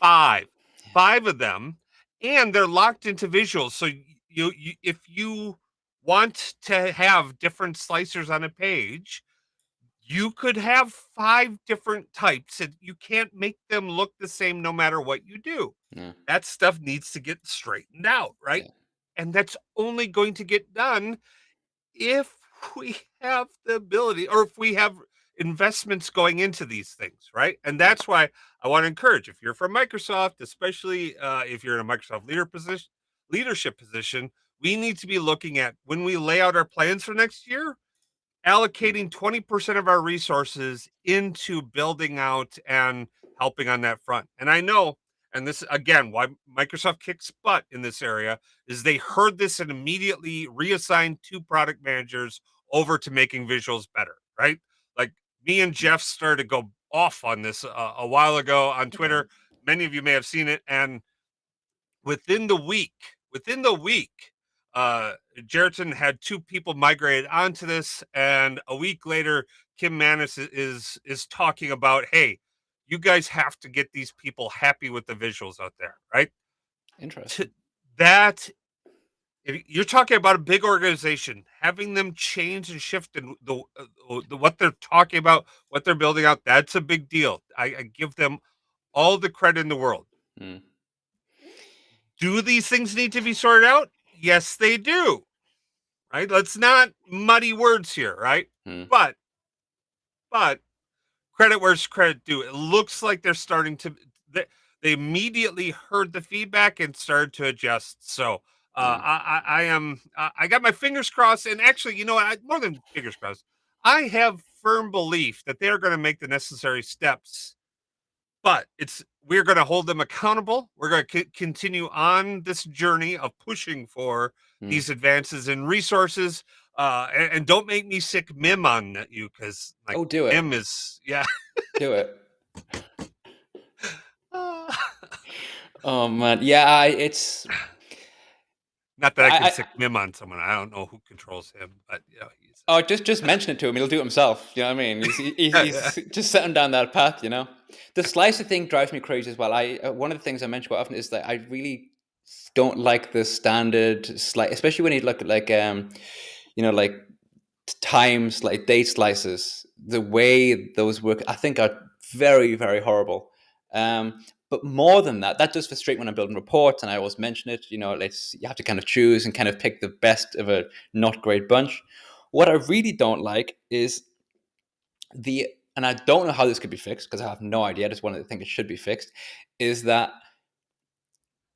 S2: Five, five of them, and they're locked into visuals. So you if you want to have different slicers on a page, you could have 5 different types and you can't make them look the same no matter what you do.
S1: yeah,
S2: That stuff needs to get straightened out, right?
S1: yeah,
S2: And that's only going to get done if we have the ability or if we have investments going into these things, right? And
S1: yeah,
S2: that's why I want to encourage, if you're from Microsoft, especially if you're in a Microsoft leadership position, we need to be looking at, when we lay out our plans for next year,
S1: hmm,
S2: allocating 20% of our resources into building out and helping on that front. And I know, and this again, why Microsoft kicks butt in this area is they heard this and immediately reassigned 2 product managers over to making visuals better, right? Like me and Jeff started to go off on this a while ago on
S1: Okay.
S2: Twitter. Many of you may have seen it, and within the week, within the week, Jerriton had 2 people migrated onto this, and a week later, Kim Manis is talking about, hey, you guys have to get these people happy with the visuals out there, right? To,
S1: Interesting.
S2: that if you're talking about a big organization, having them change and shift and the what they're talking about, what they're building out, that's a big deal. I give them all the credit in the world.
S1: Mm.
S2: Do these things need to be sorted out? Yes, they do. Right? Let's not muddy words here, right?
S1: Mm.
S2: But but credit where's credit due. It looks like they're starting to they, they immediately heard the feedback and started to adjust. So
S1: Yeah.
S2: I am I got my fingers crossed, and actually, you know what? More than fingers crossed, I have firm belief that they are going to make the necessary steps, but we're going to hold them accountable. We're going to continue on this journey of pushing for
S1: Mm.
S2: these advances in resources. And don't make me sick Mim on you, because like
S1: Oh, do it.
S2: Mim is, yeah.
S1: Do it.
S2: Uh,
S1: Oh man, yeah. It's
S2: Not that I can
S1: I
S2: sick Mim on someone. I don't know who controls him, but you know, he's
S1: oh, just mention it to him. He'll do it himself. You know what I mean?
S2: yeah, yeah,
S1: He's just setting down that path. You know, the slicer thing drives me crazy as well. One of the things I mention quite often is that I really don't like the standard slice, especially when you look at like like times like date slices. The way those work, I think, are very very horrible. But more than that, that does frustrate when I'm building reports, and I always mention it. You have to kind of choose and kind of pick the best of a not great bunch. What I really don't like is and I don't know how this could be fixed because I have no idea. I just want to think it should be fixed. Is that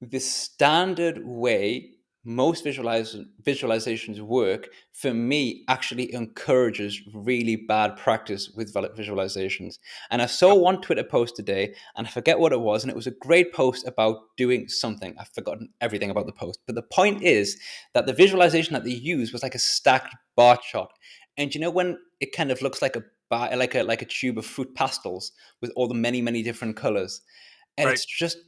S1: the standard way most visualizations work, for me, actually encourages really bad practice with visualizations. And I saw
S2: yep,
S1: one Twitter post today, and I forget what it was, and it was a great post about doing something. I've forgotten everything about the post, but the point is that the visualization that they used was like a stacked bar chart. And when it kind of looks like a bar, like a tube of fruit pastels with all the many different colors, and
S2: right.
S1: it's just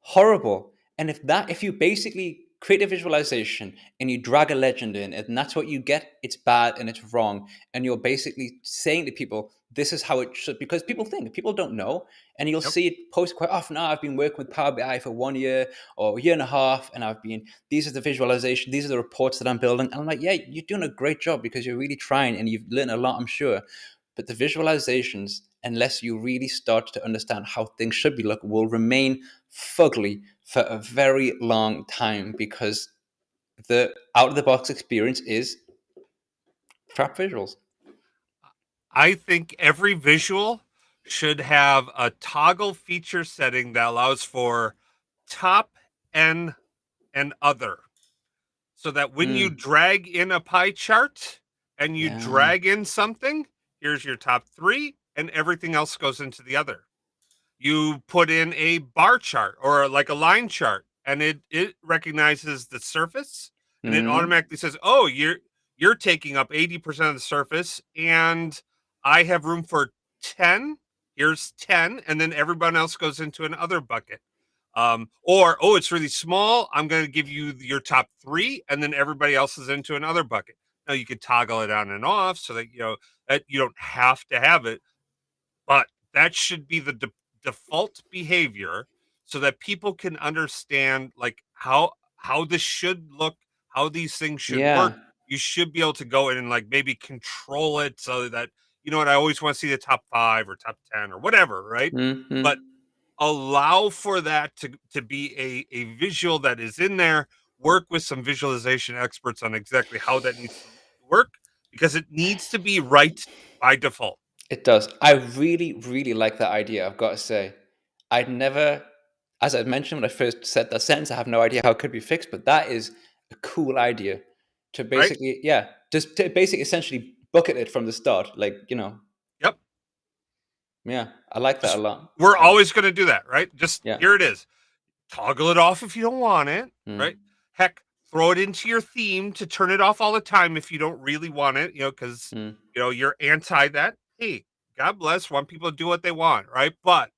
S1: horrible. And if you basically create a visualization and you drag a legend in and that's what you get, it's bad and it's wrong. And you're basically saying to people, this is how it should, because people don't know. And you'll
S2: Yep,
S1: see it posted quite often. I've been working with Power BI for 1 year or a year and a half, and these are the visualization, these are the reports that I'm building. And I'm like, yeah, you're doing a great job because you're really trying and you've learned a lot, I'm sure. But the visualizations, unless you really start to understand how things should be look, will remain fugly for a very long time because the out of the box experience is crap visuals.
S2: I think every visual should have a toggle feature setting that allows for top and other, so that when you
S1: Mm,
S2: drag in a pie chart and you
S1: yeah.
S2: drag in something, here's your top 3 and everything else goes into the other. You put in a bar chart or like a line chart, and it recognizes the surface, and it
S1: Mm,
S2: automatically says, oh, you're taking up 80% of the surface, and I have room for 10. Here's 10, and then everyone else goes into another bucket. Or, oh, it's really small, I'm going to give you your top 3, and then everybody else is into another bucket. Now you could toggle it on and off so that that you don't have to have it, but that should be the default behavior, so that people can understand like how this should look, how these things should work.
S1: yeah.
S2: You should be able to go in and like maybe control it so that, you know what, I always want to see the top 5 or top 10 or whatever, right? But
S1: Mm-hmm.
S2: allow for that to be a visual that is in there. Work with some visualization experts on exactly how that needs to work, because it needs to be right by default.
S1: It does. I really, really like that idea, I've got to say. I'd never, as I mentioned when I first said that sentence, I have no idea how it could be fixed, but that is a cool idea to
S2: Right.
S1: basically, yeah, just to basically essentially bucket it from the start.
S2: Yep.
S1: Yeah, I like that
S2: Just
S1: a lot.
S2: we're always going to do that, right? Just
S1: Yeah.
S2: here it is. Toggle it off if you don't want it, right?
S1: Mm.
S2: Heck, throw it into your theme to turn it off all the time if you don't really want it, because
S1: Mm,
S2: you're anti that. Hey, God bless, want people to do what they want, right? But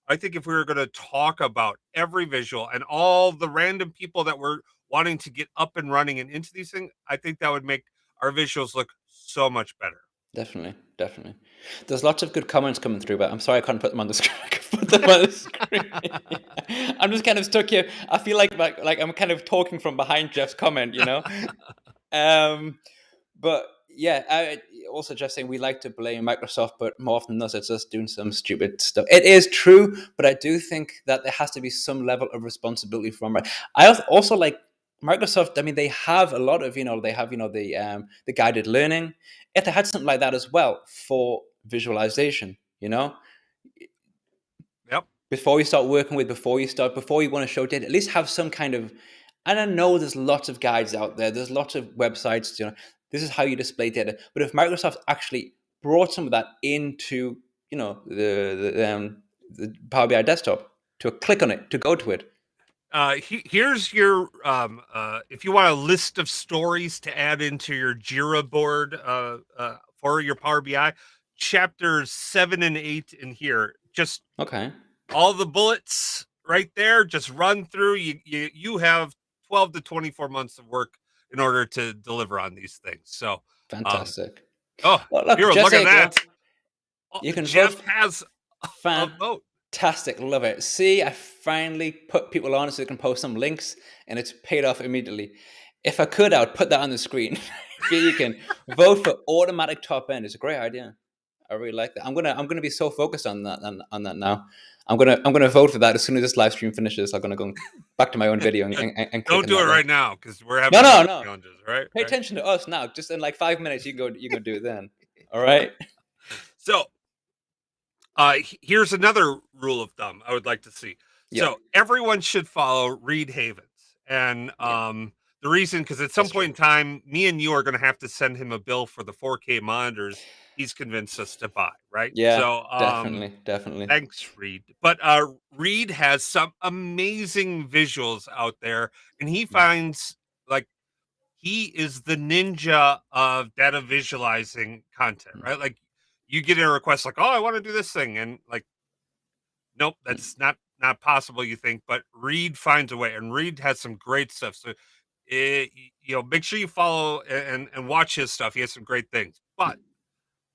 S2: I think if we were going to talk about every visual and all the random people that were wanting to get up and running and into these things, I think that would make our visuals look so much better.
S1: definitely, definitely. There's lots of good comments coming through, but I'm sorry I can't put them on the screen. I can put them on the screen. I'm just kind of stuck here. I feel like I'm kind of talking from behind Jeff's comment, you know. Um, But yeah, I also just saying we like to blame Microsoft, but more often than not, it's us doing some stupid stuff. It is true, but I do think that there has to be some level of responsibility from it. I also like Microsoft. I mean, they have a lot of they have the guided learning. If they had something like that as well for visualization,
S2: Yep.
S1: before you start working with, before you want to show data, at least have some kind of. And I know there's lots of guides out there. There's lots of websites. This is how you display data. But if Microsoft actually brought some of that into, the Power BI desktop, to click on it, to go to it.
S2: Here's your if you want a list of stories to add into your Jira board for your Power BI, chapters 7 and 8 in here. Just
S1: Okay,
S2: all the bullets right there. Just run through. You have 12 to 24 months of work in order to deliver on these things. So, um,
S1: fantastic.
S2: oh,
S1: Well, look,
S2: here, look
S1: Jesse,
S2: at that.
S1: you can
S2: Jeff
S1: vote.
S2: has a vote.
S1: Fantastic, love it. See, I finally put people on so they can post some links, and it's paid off immediately. If I could, I would put that on the screen. You can vote for automatic top end. It's a great idea. I really like that. I'm gonna be so focused on that on that now. I'm gonna vote for that as soon as this live stream finishes. I'm gonna go back to my own video and click
S2: Don't
S1: on
S2: do it
S1: that link.
S2: right now because we're
S1: No,
S2: having
S1: no,
S2: other
S1: no.
S2: challenges, right?
S1: Pay
S2: Right.
S1: attention to us now. Just in like 5 minutes, you can go do it then. All right.
S2: So, here's another rule of thumb I would like to see.
S1: Yeah.
S2: So everyone should follow Reed Havens, and
S1: Yeah.
S2: the reason, because at some
S1: That's
S2: point
S1: true.
S2: in time, me and you are going to have to send him a bill for the 4K monitors he's convinced us to buy, right?
S1: Yeah.
S2: So,
S1: Definitely. Definitely.
S2: thanks, Reed. But Reed has some amazing visuals out there, and he
S1: Mm,
S2: finds like he is the ninja of data visualizing content,
S1: mm,
S2: right? Like you get a request like, "Oh, I want to do this thing," and like, nope,
S1: mm,
S2: that's not possible. You think, but Reed finds a way, and Reed has some great stuff. So, it, make sure you follow and watch his stuff. He has some great things,
S1: mm,
S2: but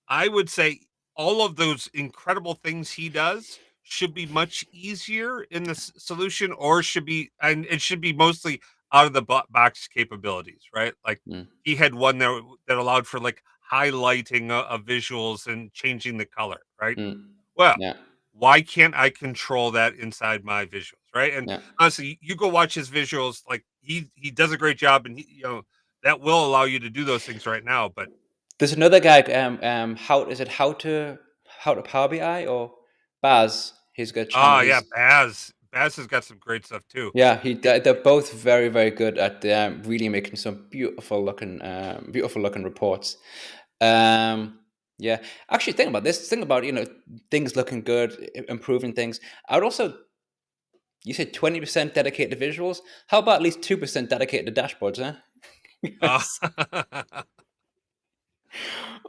S2: I would say all of those incredible things he does should be much easier in the solution, or should be, and it should be mostly out of the box capabilities, right? Like
S1: mm,
S2: he had one that allowed for like highlighting of visuals and changing the color, right?
S1: mm.
S2: Well,
S1: Yeah.
S2: why can't I control that inside my visuals, right? And
S1: Yeah.
S2: honestly, you go watch his visuals, like he does a great job, and that will allow you to do those things right now. But
S1: There's another guy. How is it? How to Power BI or Baz? He's got a channel.
S2: Yeah,
S1: He's
S2: Baz has got some great stuff too.
S1: Yeah. They're both very very good at really making some beautiful looking reports. Um, yeah. Actually, think about this. Think about things looking good, improving things. I would also. You said 20% dedicated to visuals. How about at least 2% dedicated to dashboards? Huh?
S2: Uh,
S1: Yes.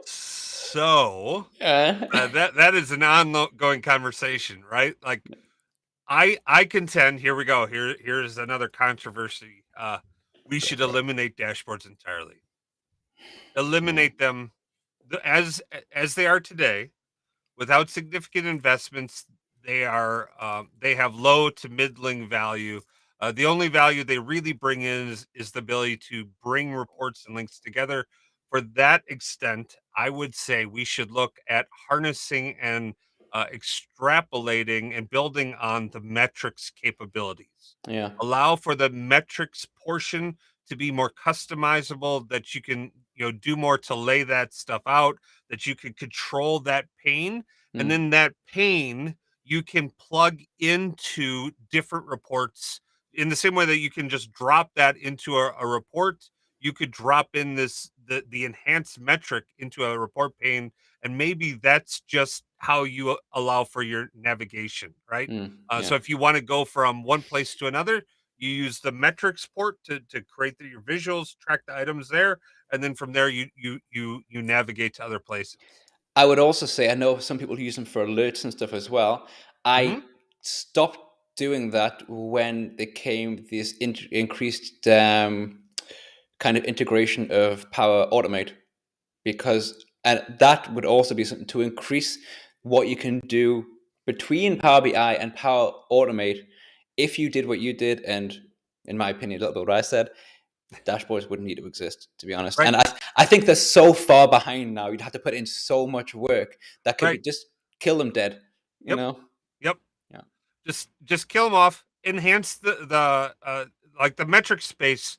S2: so
S1: Yeah.
S2: that is an ongoing conversation, right? Like I contend. Here we go. Here's another controversy. We
S1: Go
S2: should
S1: for it.
S2: eliminate dashboards entirely.
S1: Yeah.
S2: Eliminate them as they are today without significant investments. They have low to middling value. The only value they really bring in is the ability to bring reports and links together. For that extent, I would say we should look at harnessing and extrapolating and building on the metrics capabilities.
S1: Yeah.
S2: Allow for the metrics portion to be more customizable, that you can do more to lay that stuff out, that you can control that pane, and
S1: Mm,
S2: then that pane you can plug into different reports in the same way that you can just drop that into a report. You could drop in the enhanced metric into a report pane, and maybe that's just how you allow for your navigation, right?
S1: mm,
S2: So
S1: yeah.
S2: if you want to go from one place to another, You use the metrics port to create your visuals, track the items there, and then from there you navigate to other places.
S1: I would also say I know some people use them for alerts and stuff as well. I
S2: Hmm.
S1: stopped doing that when there came this increased kind of integration of Power Automate, because and that would also be something to increase what you can do between Power BI and Power Automate. If you did what you did, and in my opinion, a little bit what I said, dashboards wouldn't need to exist, to be honest.
S2: Right.
S1: And I think they're so far behind now. You'd have to put in so much work that could be
S2: Right.
S1: just kill them dead. You
S2: Yep.
S1: know?
S2: Yep.
S1: Yeah.
S2: Just kill them off. Enhance the like the metric space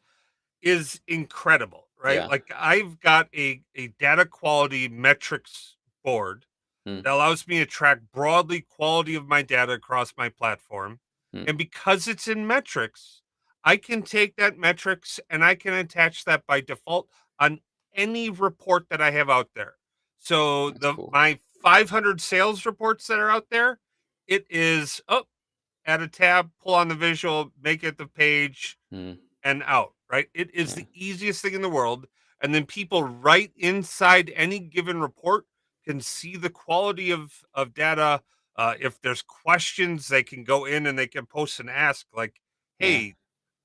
S2: is incredible, right?
S1: Yeah.
S2: Like I've got a data quality metrics board
S1: Mm,
S2: that allows me to track broadly quality of my data across my platform.
S1: mm.
S2: And because it's in metrics, I can take that metrics and I can attach that by default on any report that I have out there. So
S1: That's
S2: the
S1: cool.
S2: my 500 sales reports that are out there, it is add a tab, pull on the visual, make it the page,
S1: Mm,
S2: and out, right? It is
S1: yeah.
S2: the easiest thing in the world. And then people right inside any given report can see the quality of data. If there's questions, they can go in and they can post and ask, like,
S1: Yeah.
S2: hey,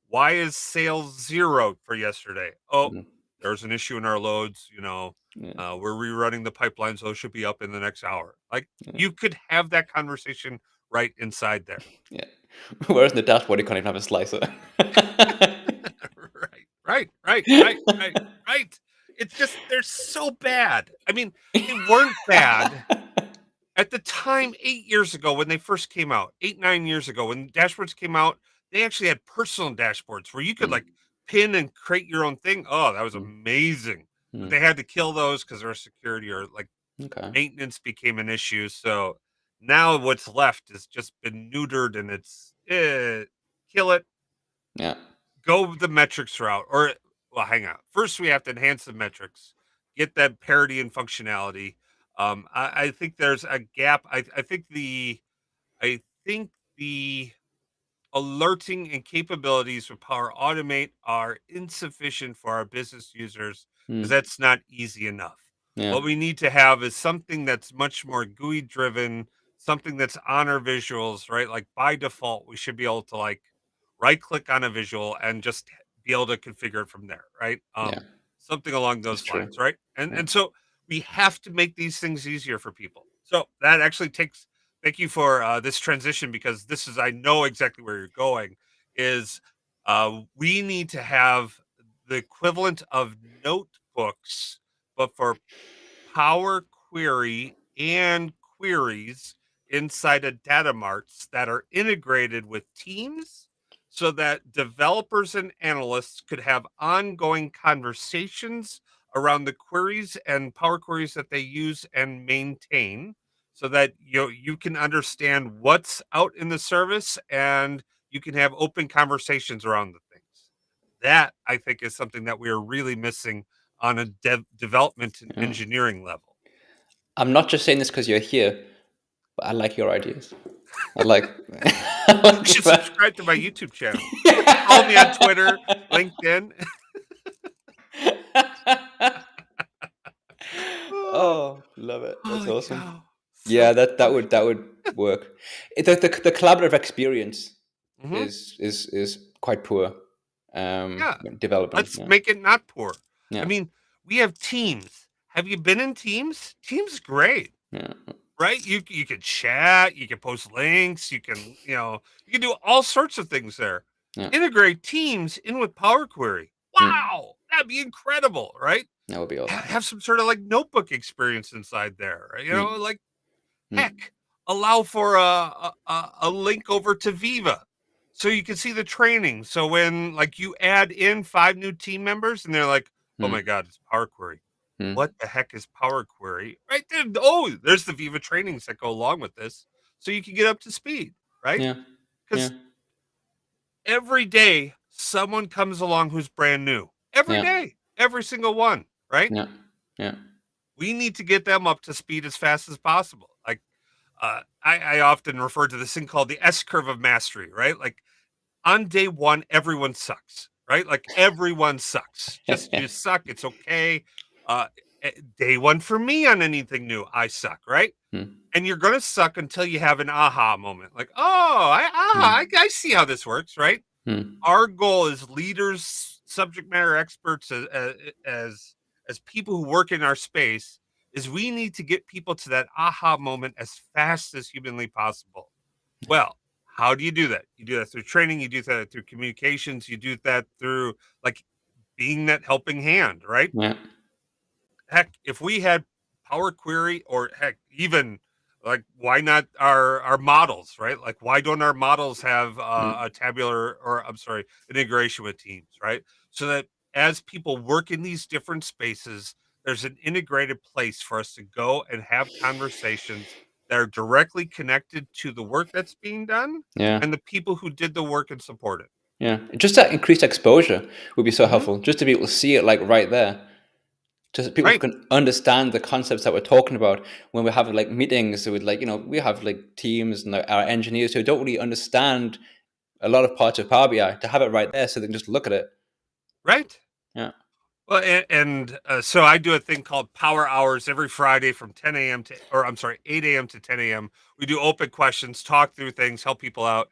S2: why is sales zero for yesterday? Oh,
S1: Mm,
S2: there's an issue in our loads.
S1: yeah.
S2: We're rerunning the pipeline, so it should be up in the next hour. Like
S1: Yeah.
S2: you could have that conversation right inside there.
S1: Yeah. Whereas in the dashboard, you can't even have a slicer.
S2: Right. It's just they're so bad. I mean, they weren't bad at the time 8 years ago when they first came out, 8, 9 years ago when dashboards came out. They actually had personal dashboards where you could
S1: Mm,
S2: like pin and create your own thing. Oh, that was
S1: mm,
S2: amazing. But
S1: mm.
S2: they had to kill those because their security or like
S1: Okay.
S2: maintenance became an issue. So now what's left has just been neutered and it's kill it,
S1: Yeah.
S2: go the metrics route. Or well, hang on. First we have to enhance the metrics, get that parity and functionality. I think there's a gap. I think the alerting and capabilities with Power Automate are insufficient for our business users because
S1: Mm,
S2: that's not easy enough.
S1: yeah.
S2: What we need to have is something that's much more GUI driven, something that's on our visuals, right? Like by default, we should be able to like right click on a visual and just be able to configure it from there, right?
S1: Yeah.
S2: Something along
S1: That's
S2: those
S1: true.
S2: lines, right? And
S1: Yeah.
S2: and so we have to make these things easier for people. So that actually takes thank you for this transition because this is I know exactly where you're going is we need to have the equivalent of notebooks but for Power Query and queries inside of data marts that are integrated with teams so that developers and analysts could have ongoing conversations around the queries and power queries that they use and maintain so that you can understand what's out in the service and you can have open conversations around the things. That I think is something that we are really missing on a development and
S1: Yeah.
S2: engineering level.
S1: I'm not just saying this because you're here, but I like your ideas. I like, I
S2: You
S1: like
S2: should
S1: that.
S2: subscribe to my YouTube channel. Follow me on Twitter, LinkedIn. Oh,
S1: Oh, love it. That's
S2: holy
S1: awesome.
S2: cow.
S1: Yeah,
S2: So
S1: that would work. The collaborative experience
S2: mhm.
S1: is quite poor.
S2: Yeah.
S1: When developing.
S2: Let's
S1: Yeah.
S2: make it not poor. I
S1: Yeah.
S2: mean, we have Teams. Have you been in Teams? Teams is great,
S1: Yeah.
S2: right? You can chat, you can post links, you can do all sorts of things there.
S1: Yeah.
S2: Integrate Teams in with Power Query.
S1: Mm.
S2: Wow, that'd be incredible, right?
S1: That would be awesome.
S2: Have some sort of like notebook experience inside there, right?
S1: Mm.
S2: Like
S1: Mm.
S2: heck, allow for a link over to Viva so you can see the training. So when like you add in 5 new team members and they're like, oh my
S1: Mm.
S2: God, it's Power Query.
S1: Mm.
S2: What the heck is Power Query? Right there. Oh, there's the Viva trainings that go along with this. So you can get up to speed, right?
S1: Yeah. Yeah.
S2: Because every day someone comes along who's brand new. Every
S1: Yeah.
S2: day, every single one, right?
S1: Yeah. Yeah.
S2: We need to get them up to speed as fast as possible. Like I often refer to this thing called the S curve of mastery, right? Like on day one, everyone sucks, right? Like everyone sucks. Just you suck. It's okay. Uh, Day one for me on anything new, I suck, right?
S1: Hmm.
S2: And you're gonna suck until you have an aha moment, like, oh, I see how this works, right?
S1: Hmm.
S2: Our goal as leaders, subject matter experts, as as people who work in our space, is we need to get people to that aha moment as fast as humanly possible. Well, how do you do that? You do that through training, you do that through communications, you do that through like being that helping hand, right?
S1: Yeah.
S2: Heck, if we had Power Query, or heck, even like why not our models, right? Like why don't our models have a
S1: Hmm.
S2: tabular, or I'm sorry, integration with Teams, right? So that as people work in these different spaces, there's an integrated place for us to go and have conversations that are directly connected to the work that's being done
S1: Yeah.
S2: and the people who did the work and support it.
S1: Yeah. Just that increased exposure would be so
S2: Hmm.
S1: helpful. Just to be able to see it like right there. Just so people
S2: Right,
S1: can understand the concepts that we're talking about when we're having like meetings with like, we have like teams and like, our engineers who don't really understand a lot of parts of Power BI, to have it right there so they can just look at it.
S2: right.
S1: Yeah.
S2: Well, so I do a thing called Power Hours every Friday from 10 a.m. to, or I'm sorry, 8 a.m. to 10 a.m. We do open questions, talk through things, help people out.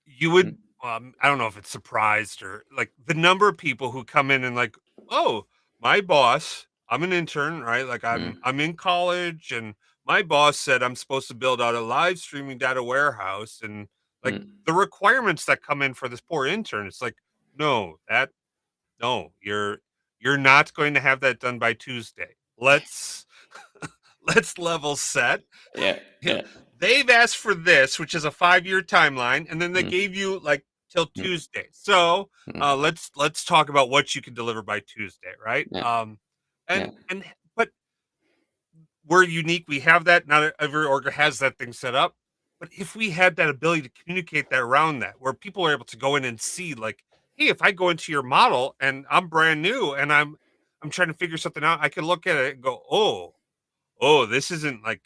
S2: You
S1: Mm,
S2: would, I don't know if it's surprised or like the number of people who come in and like, oh, my boss, I'm an intern, right? Like
S1: mm,
S2: I'm in college, and my boss said I'm supposed to build out a live streaming data warehouse, and like
S1: mm,
S2: the requirements that come in for this poor intern. It's like, no, that no, you're not going to have that done by Tuesday. Let's level set.
S1: yeah.
S2: You know,
S1: Yeah.
S2: they've asked for this, which is a 5-year timeline, and then they
S1: Mm,
S2: gave you like till
S1: mm,
S2: Tuesday. So
S1: mm,
S2: let's talk about what you can deliver by Tuesday, right?
S1: yeah. Yeah.
S2: And but we're unique. We have that. Not every org has that thing set up. But if we had that ability to communicate that around that, where people are able to go in and see, like, hey, if I go into your model and I'm brand new and I'm trying to figure something out, I can look at it and go, oh, this isn't like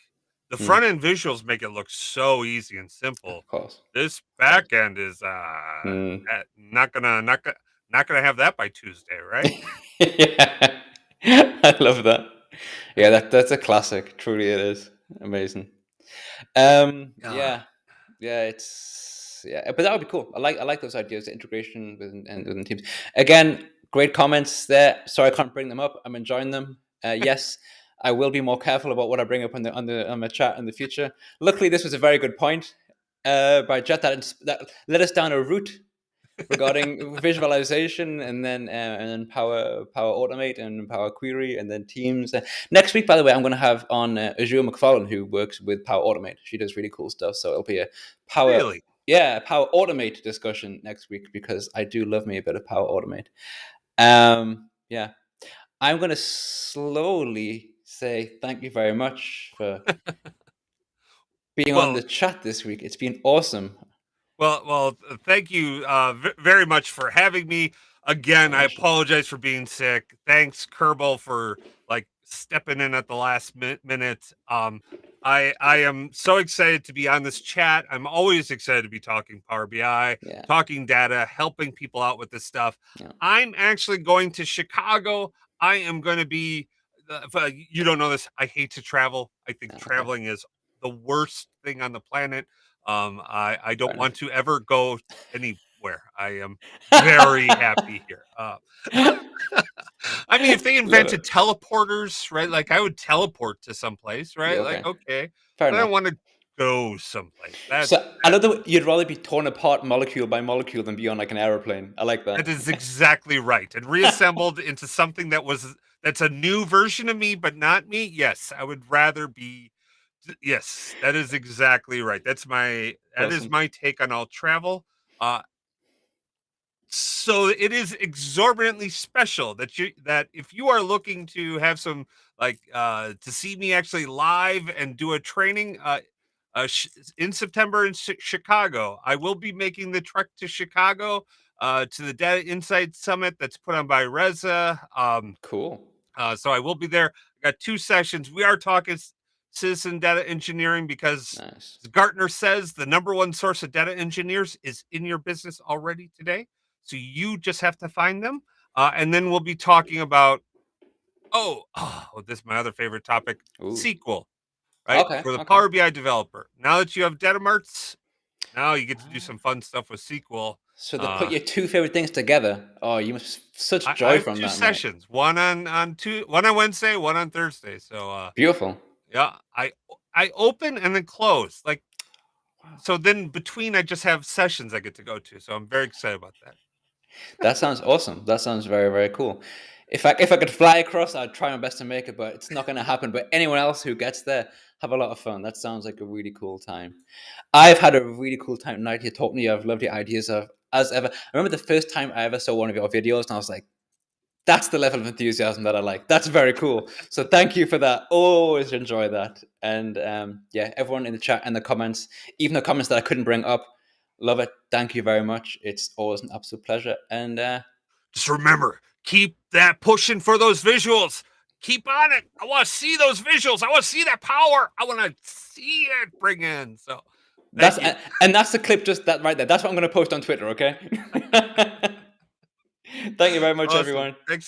S2: the
S1: Mm,
S2: front end visuals make it look so easy and simple.
S1: of course.
S2: This back end is
S1: Mm.
S2: not gonna have that by Tuesday, right?
S1: Yeah. I love that. Yeah, that's a classic. Truly, it is amazing.
S2: God.
S1: Yeah, yeah, but that would be cool. I like those ideas, the integration within teams. Again, great comments there. Sorry, I can't bring them up. I'm enjoying them. Yes, I will be more careful about what I bring up on the chat in the future. Luckily, this was a very good point by Jet that led us down a route regarding visualization, and then Power Automate and Power Query, and then Teams. Next week, by the way, I'm going to have on Azure McFarlane, who works with Power Automate. She does really cool stuff, so it'll be a Power
S2: Really?
S1: Power Automate discussion next week, because I do love me a bit of Power Automate. Yeah, I'm going to slowly say thank you very much for being on
S2: Well,
S1: the chat this week. It's been awesome.
S2: Thank you very much for having me.
S1: My
S2: Again, I
S1: pleasure.
S2: apologize for being sick. Thanks, Kerbal, for like stepping in at the last minute. I am so excited to be on this chat. I'm always excited to be talking Power BI,
S1: Yeah,
S2: talking data, helping people out with this stuff.
S1: yeah,
S2: I'm actually going to Chicago. I am going to be. You don't know this. I hate to travel. I think
S1: yeah. Okay,
S2: traveling is the worst thing on the planet. I
S1: fair
S2: don't
S1: enough.
S2: want to ever go anywhere. I am very happy here. I mean, if they
S1: Love
S2: invented
S1: it.
S2: teleporters, right? Like I would teleport to someplace,
S1: Yeah,
S2: right? Like
S1: okay.
S2: okay,
S1: Fair
S2: but I
S1: enough.
S2: want to go someplace.
S1: So another, you'd rather be torn apart molecule by molecule than be on like an airplane. I like that.
S2: That is exactly right, and reassembled into something that's a new version of me, but not me. Yes, I would rather be. Yes, that is exactly right. That is
S1: Awesome.
S2: my take on all travel. Uh, so it is exorbitantly special that if you are looking to have some like to see me actually live and do a training in September in Chicago, I will be making the trek to Chicago to the Data Insight Summit that's put on by Reza.
S1: Cool.
S2: So I will be there. I got 2 sessions. We are talking citizen data engineering because,
S1: Nice.
S2: as Gartner says, the number one source of data engineers is in your business already today. So you just have to find them. And then we'll be talking about, this is my other favorite topic,
S1: Ooh.
S2: SQL, right?
S1: Okay.
S2: For the
S1: Okay.
S2: Power BI developer. Now that you have data marts, now you get to do
S1: Ah.
S2: some fun stuff with SQL.
S1: So to put
S2: Uh,
S1: your two favorite things together. Oh, you must such
S2: I
S1: joy
S2: have
S1: from
S2: two
S1: that, mate.
S2: sessions, one one on Wednesday, one on Thursday. So
S1: Beautiful.
S2: yeah, I open and then close. Like,
S1: Wow.
S2: so then between I just have sessions I get to go to. So I'm very excited about that.
S1: That sounds awesome. That sounds very, very cool. If I could fly across, I'd try my best to make it, but it's not going to happen. But anyone else who gets there, have a lot of fun. That sounds like a really cool time. I've had a really cool time tonight here talking to you. I've loved your ideas of as ever. I remember the first time I ever saw one of your videos, and I was like, "That's the level of enthusiasm that I like. That's very cool." So thank you for that. Always enjoy that. And yeah, everyone in the chat and the comments, even the comments that I couldn't bring up, love it. Thank you very much. It's always an absolute pleasure. And
S2: Just remember, keep that pushing for those visuals. Keep on it. I want to see those visuals. I want to see that power. I want to see it bring in. So
S1: that's
S2: thank you.
S1: and that's the clip just that right there. That's what I'm going to post on Twitter. Okay. Thank you very much,
S2: Awesome.
S1: everyone.
S2: Thanks.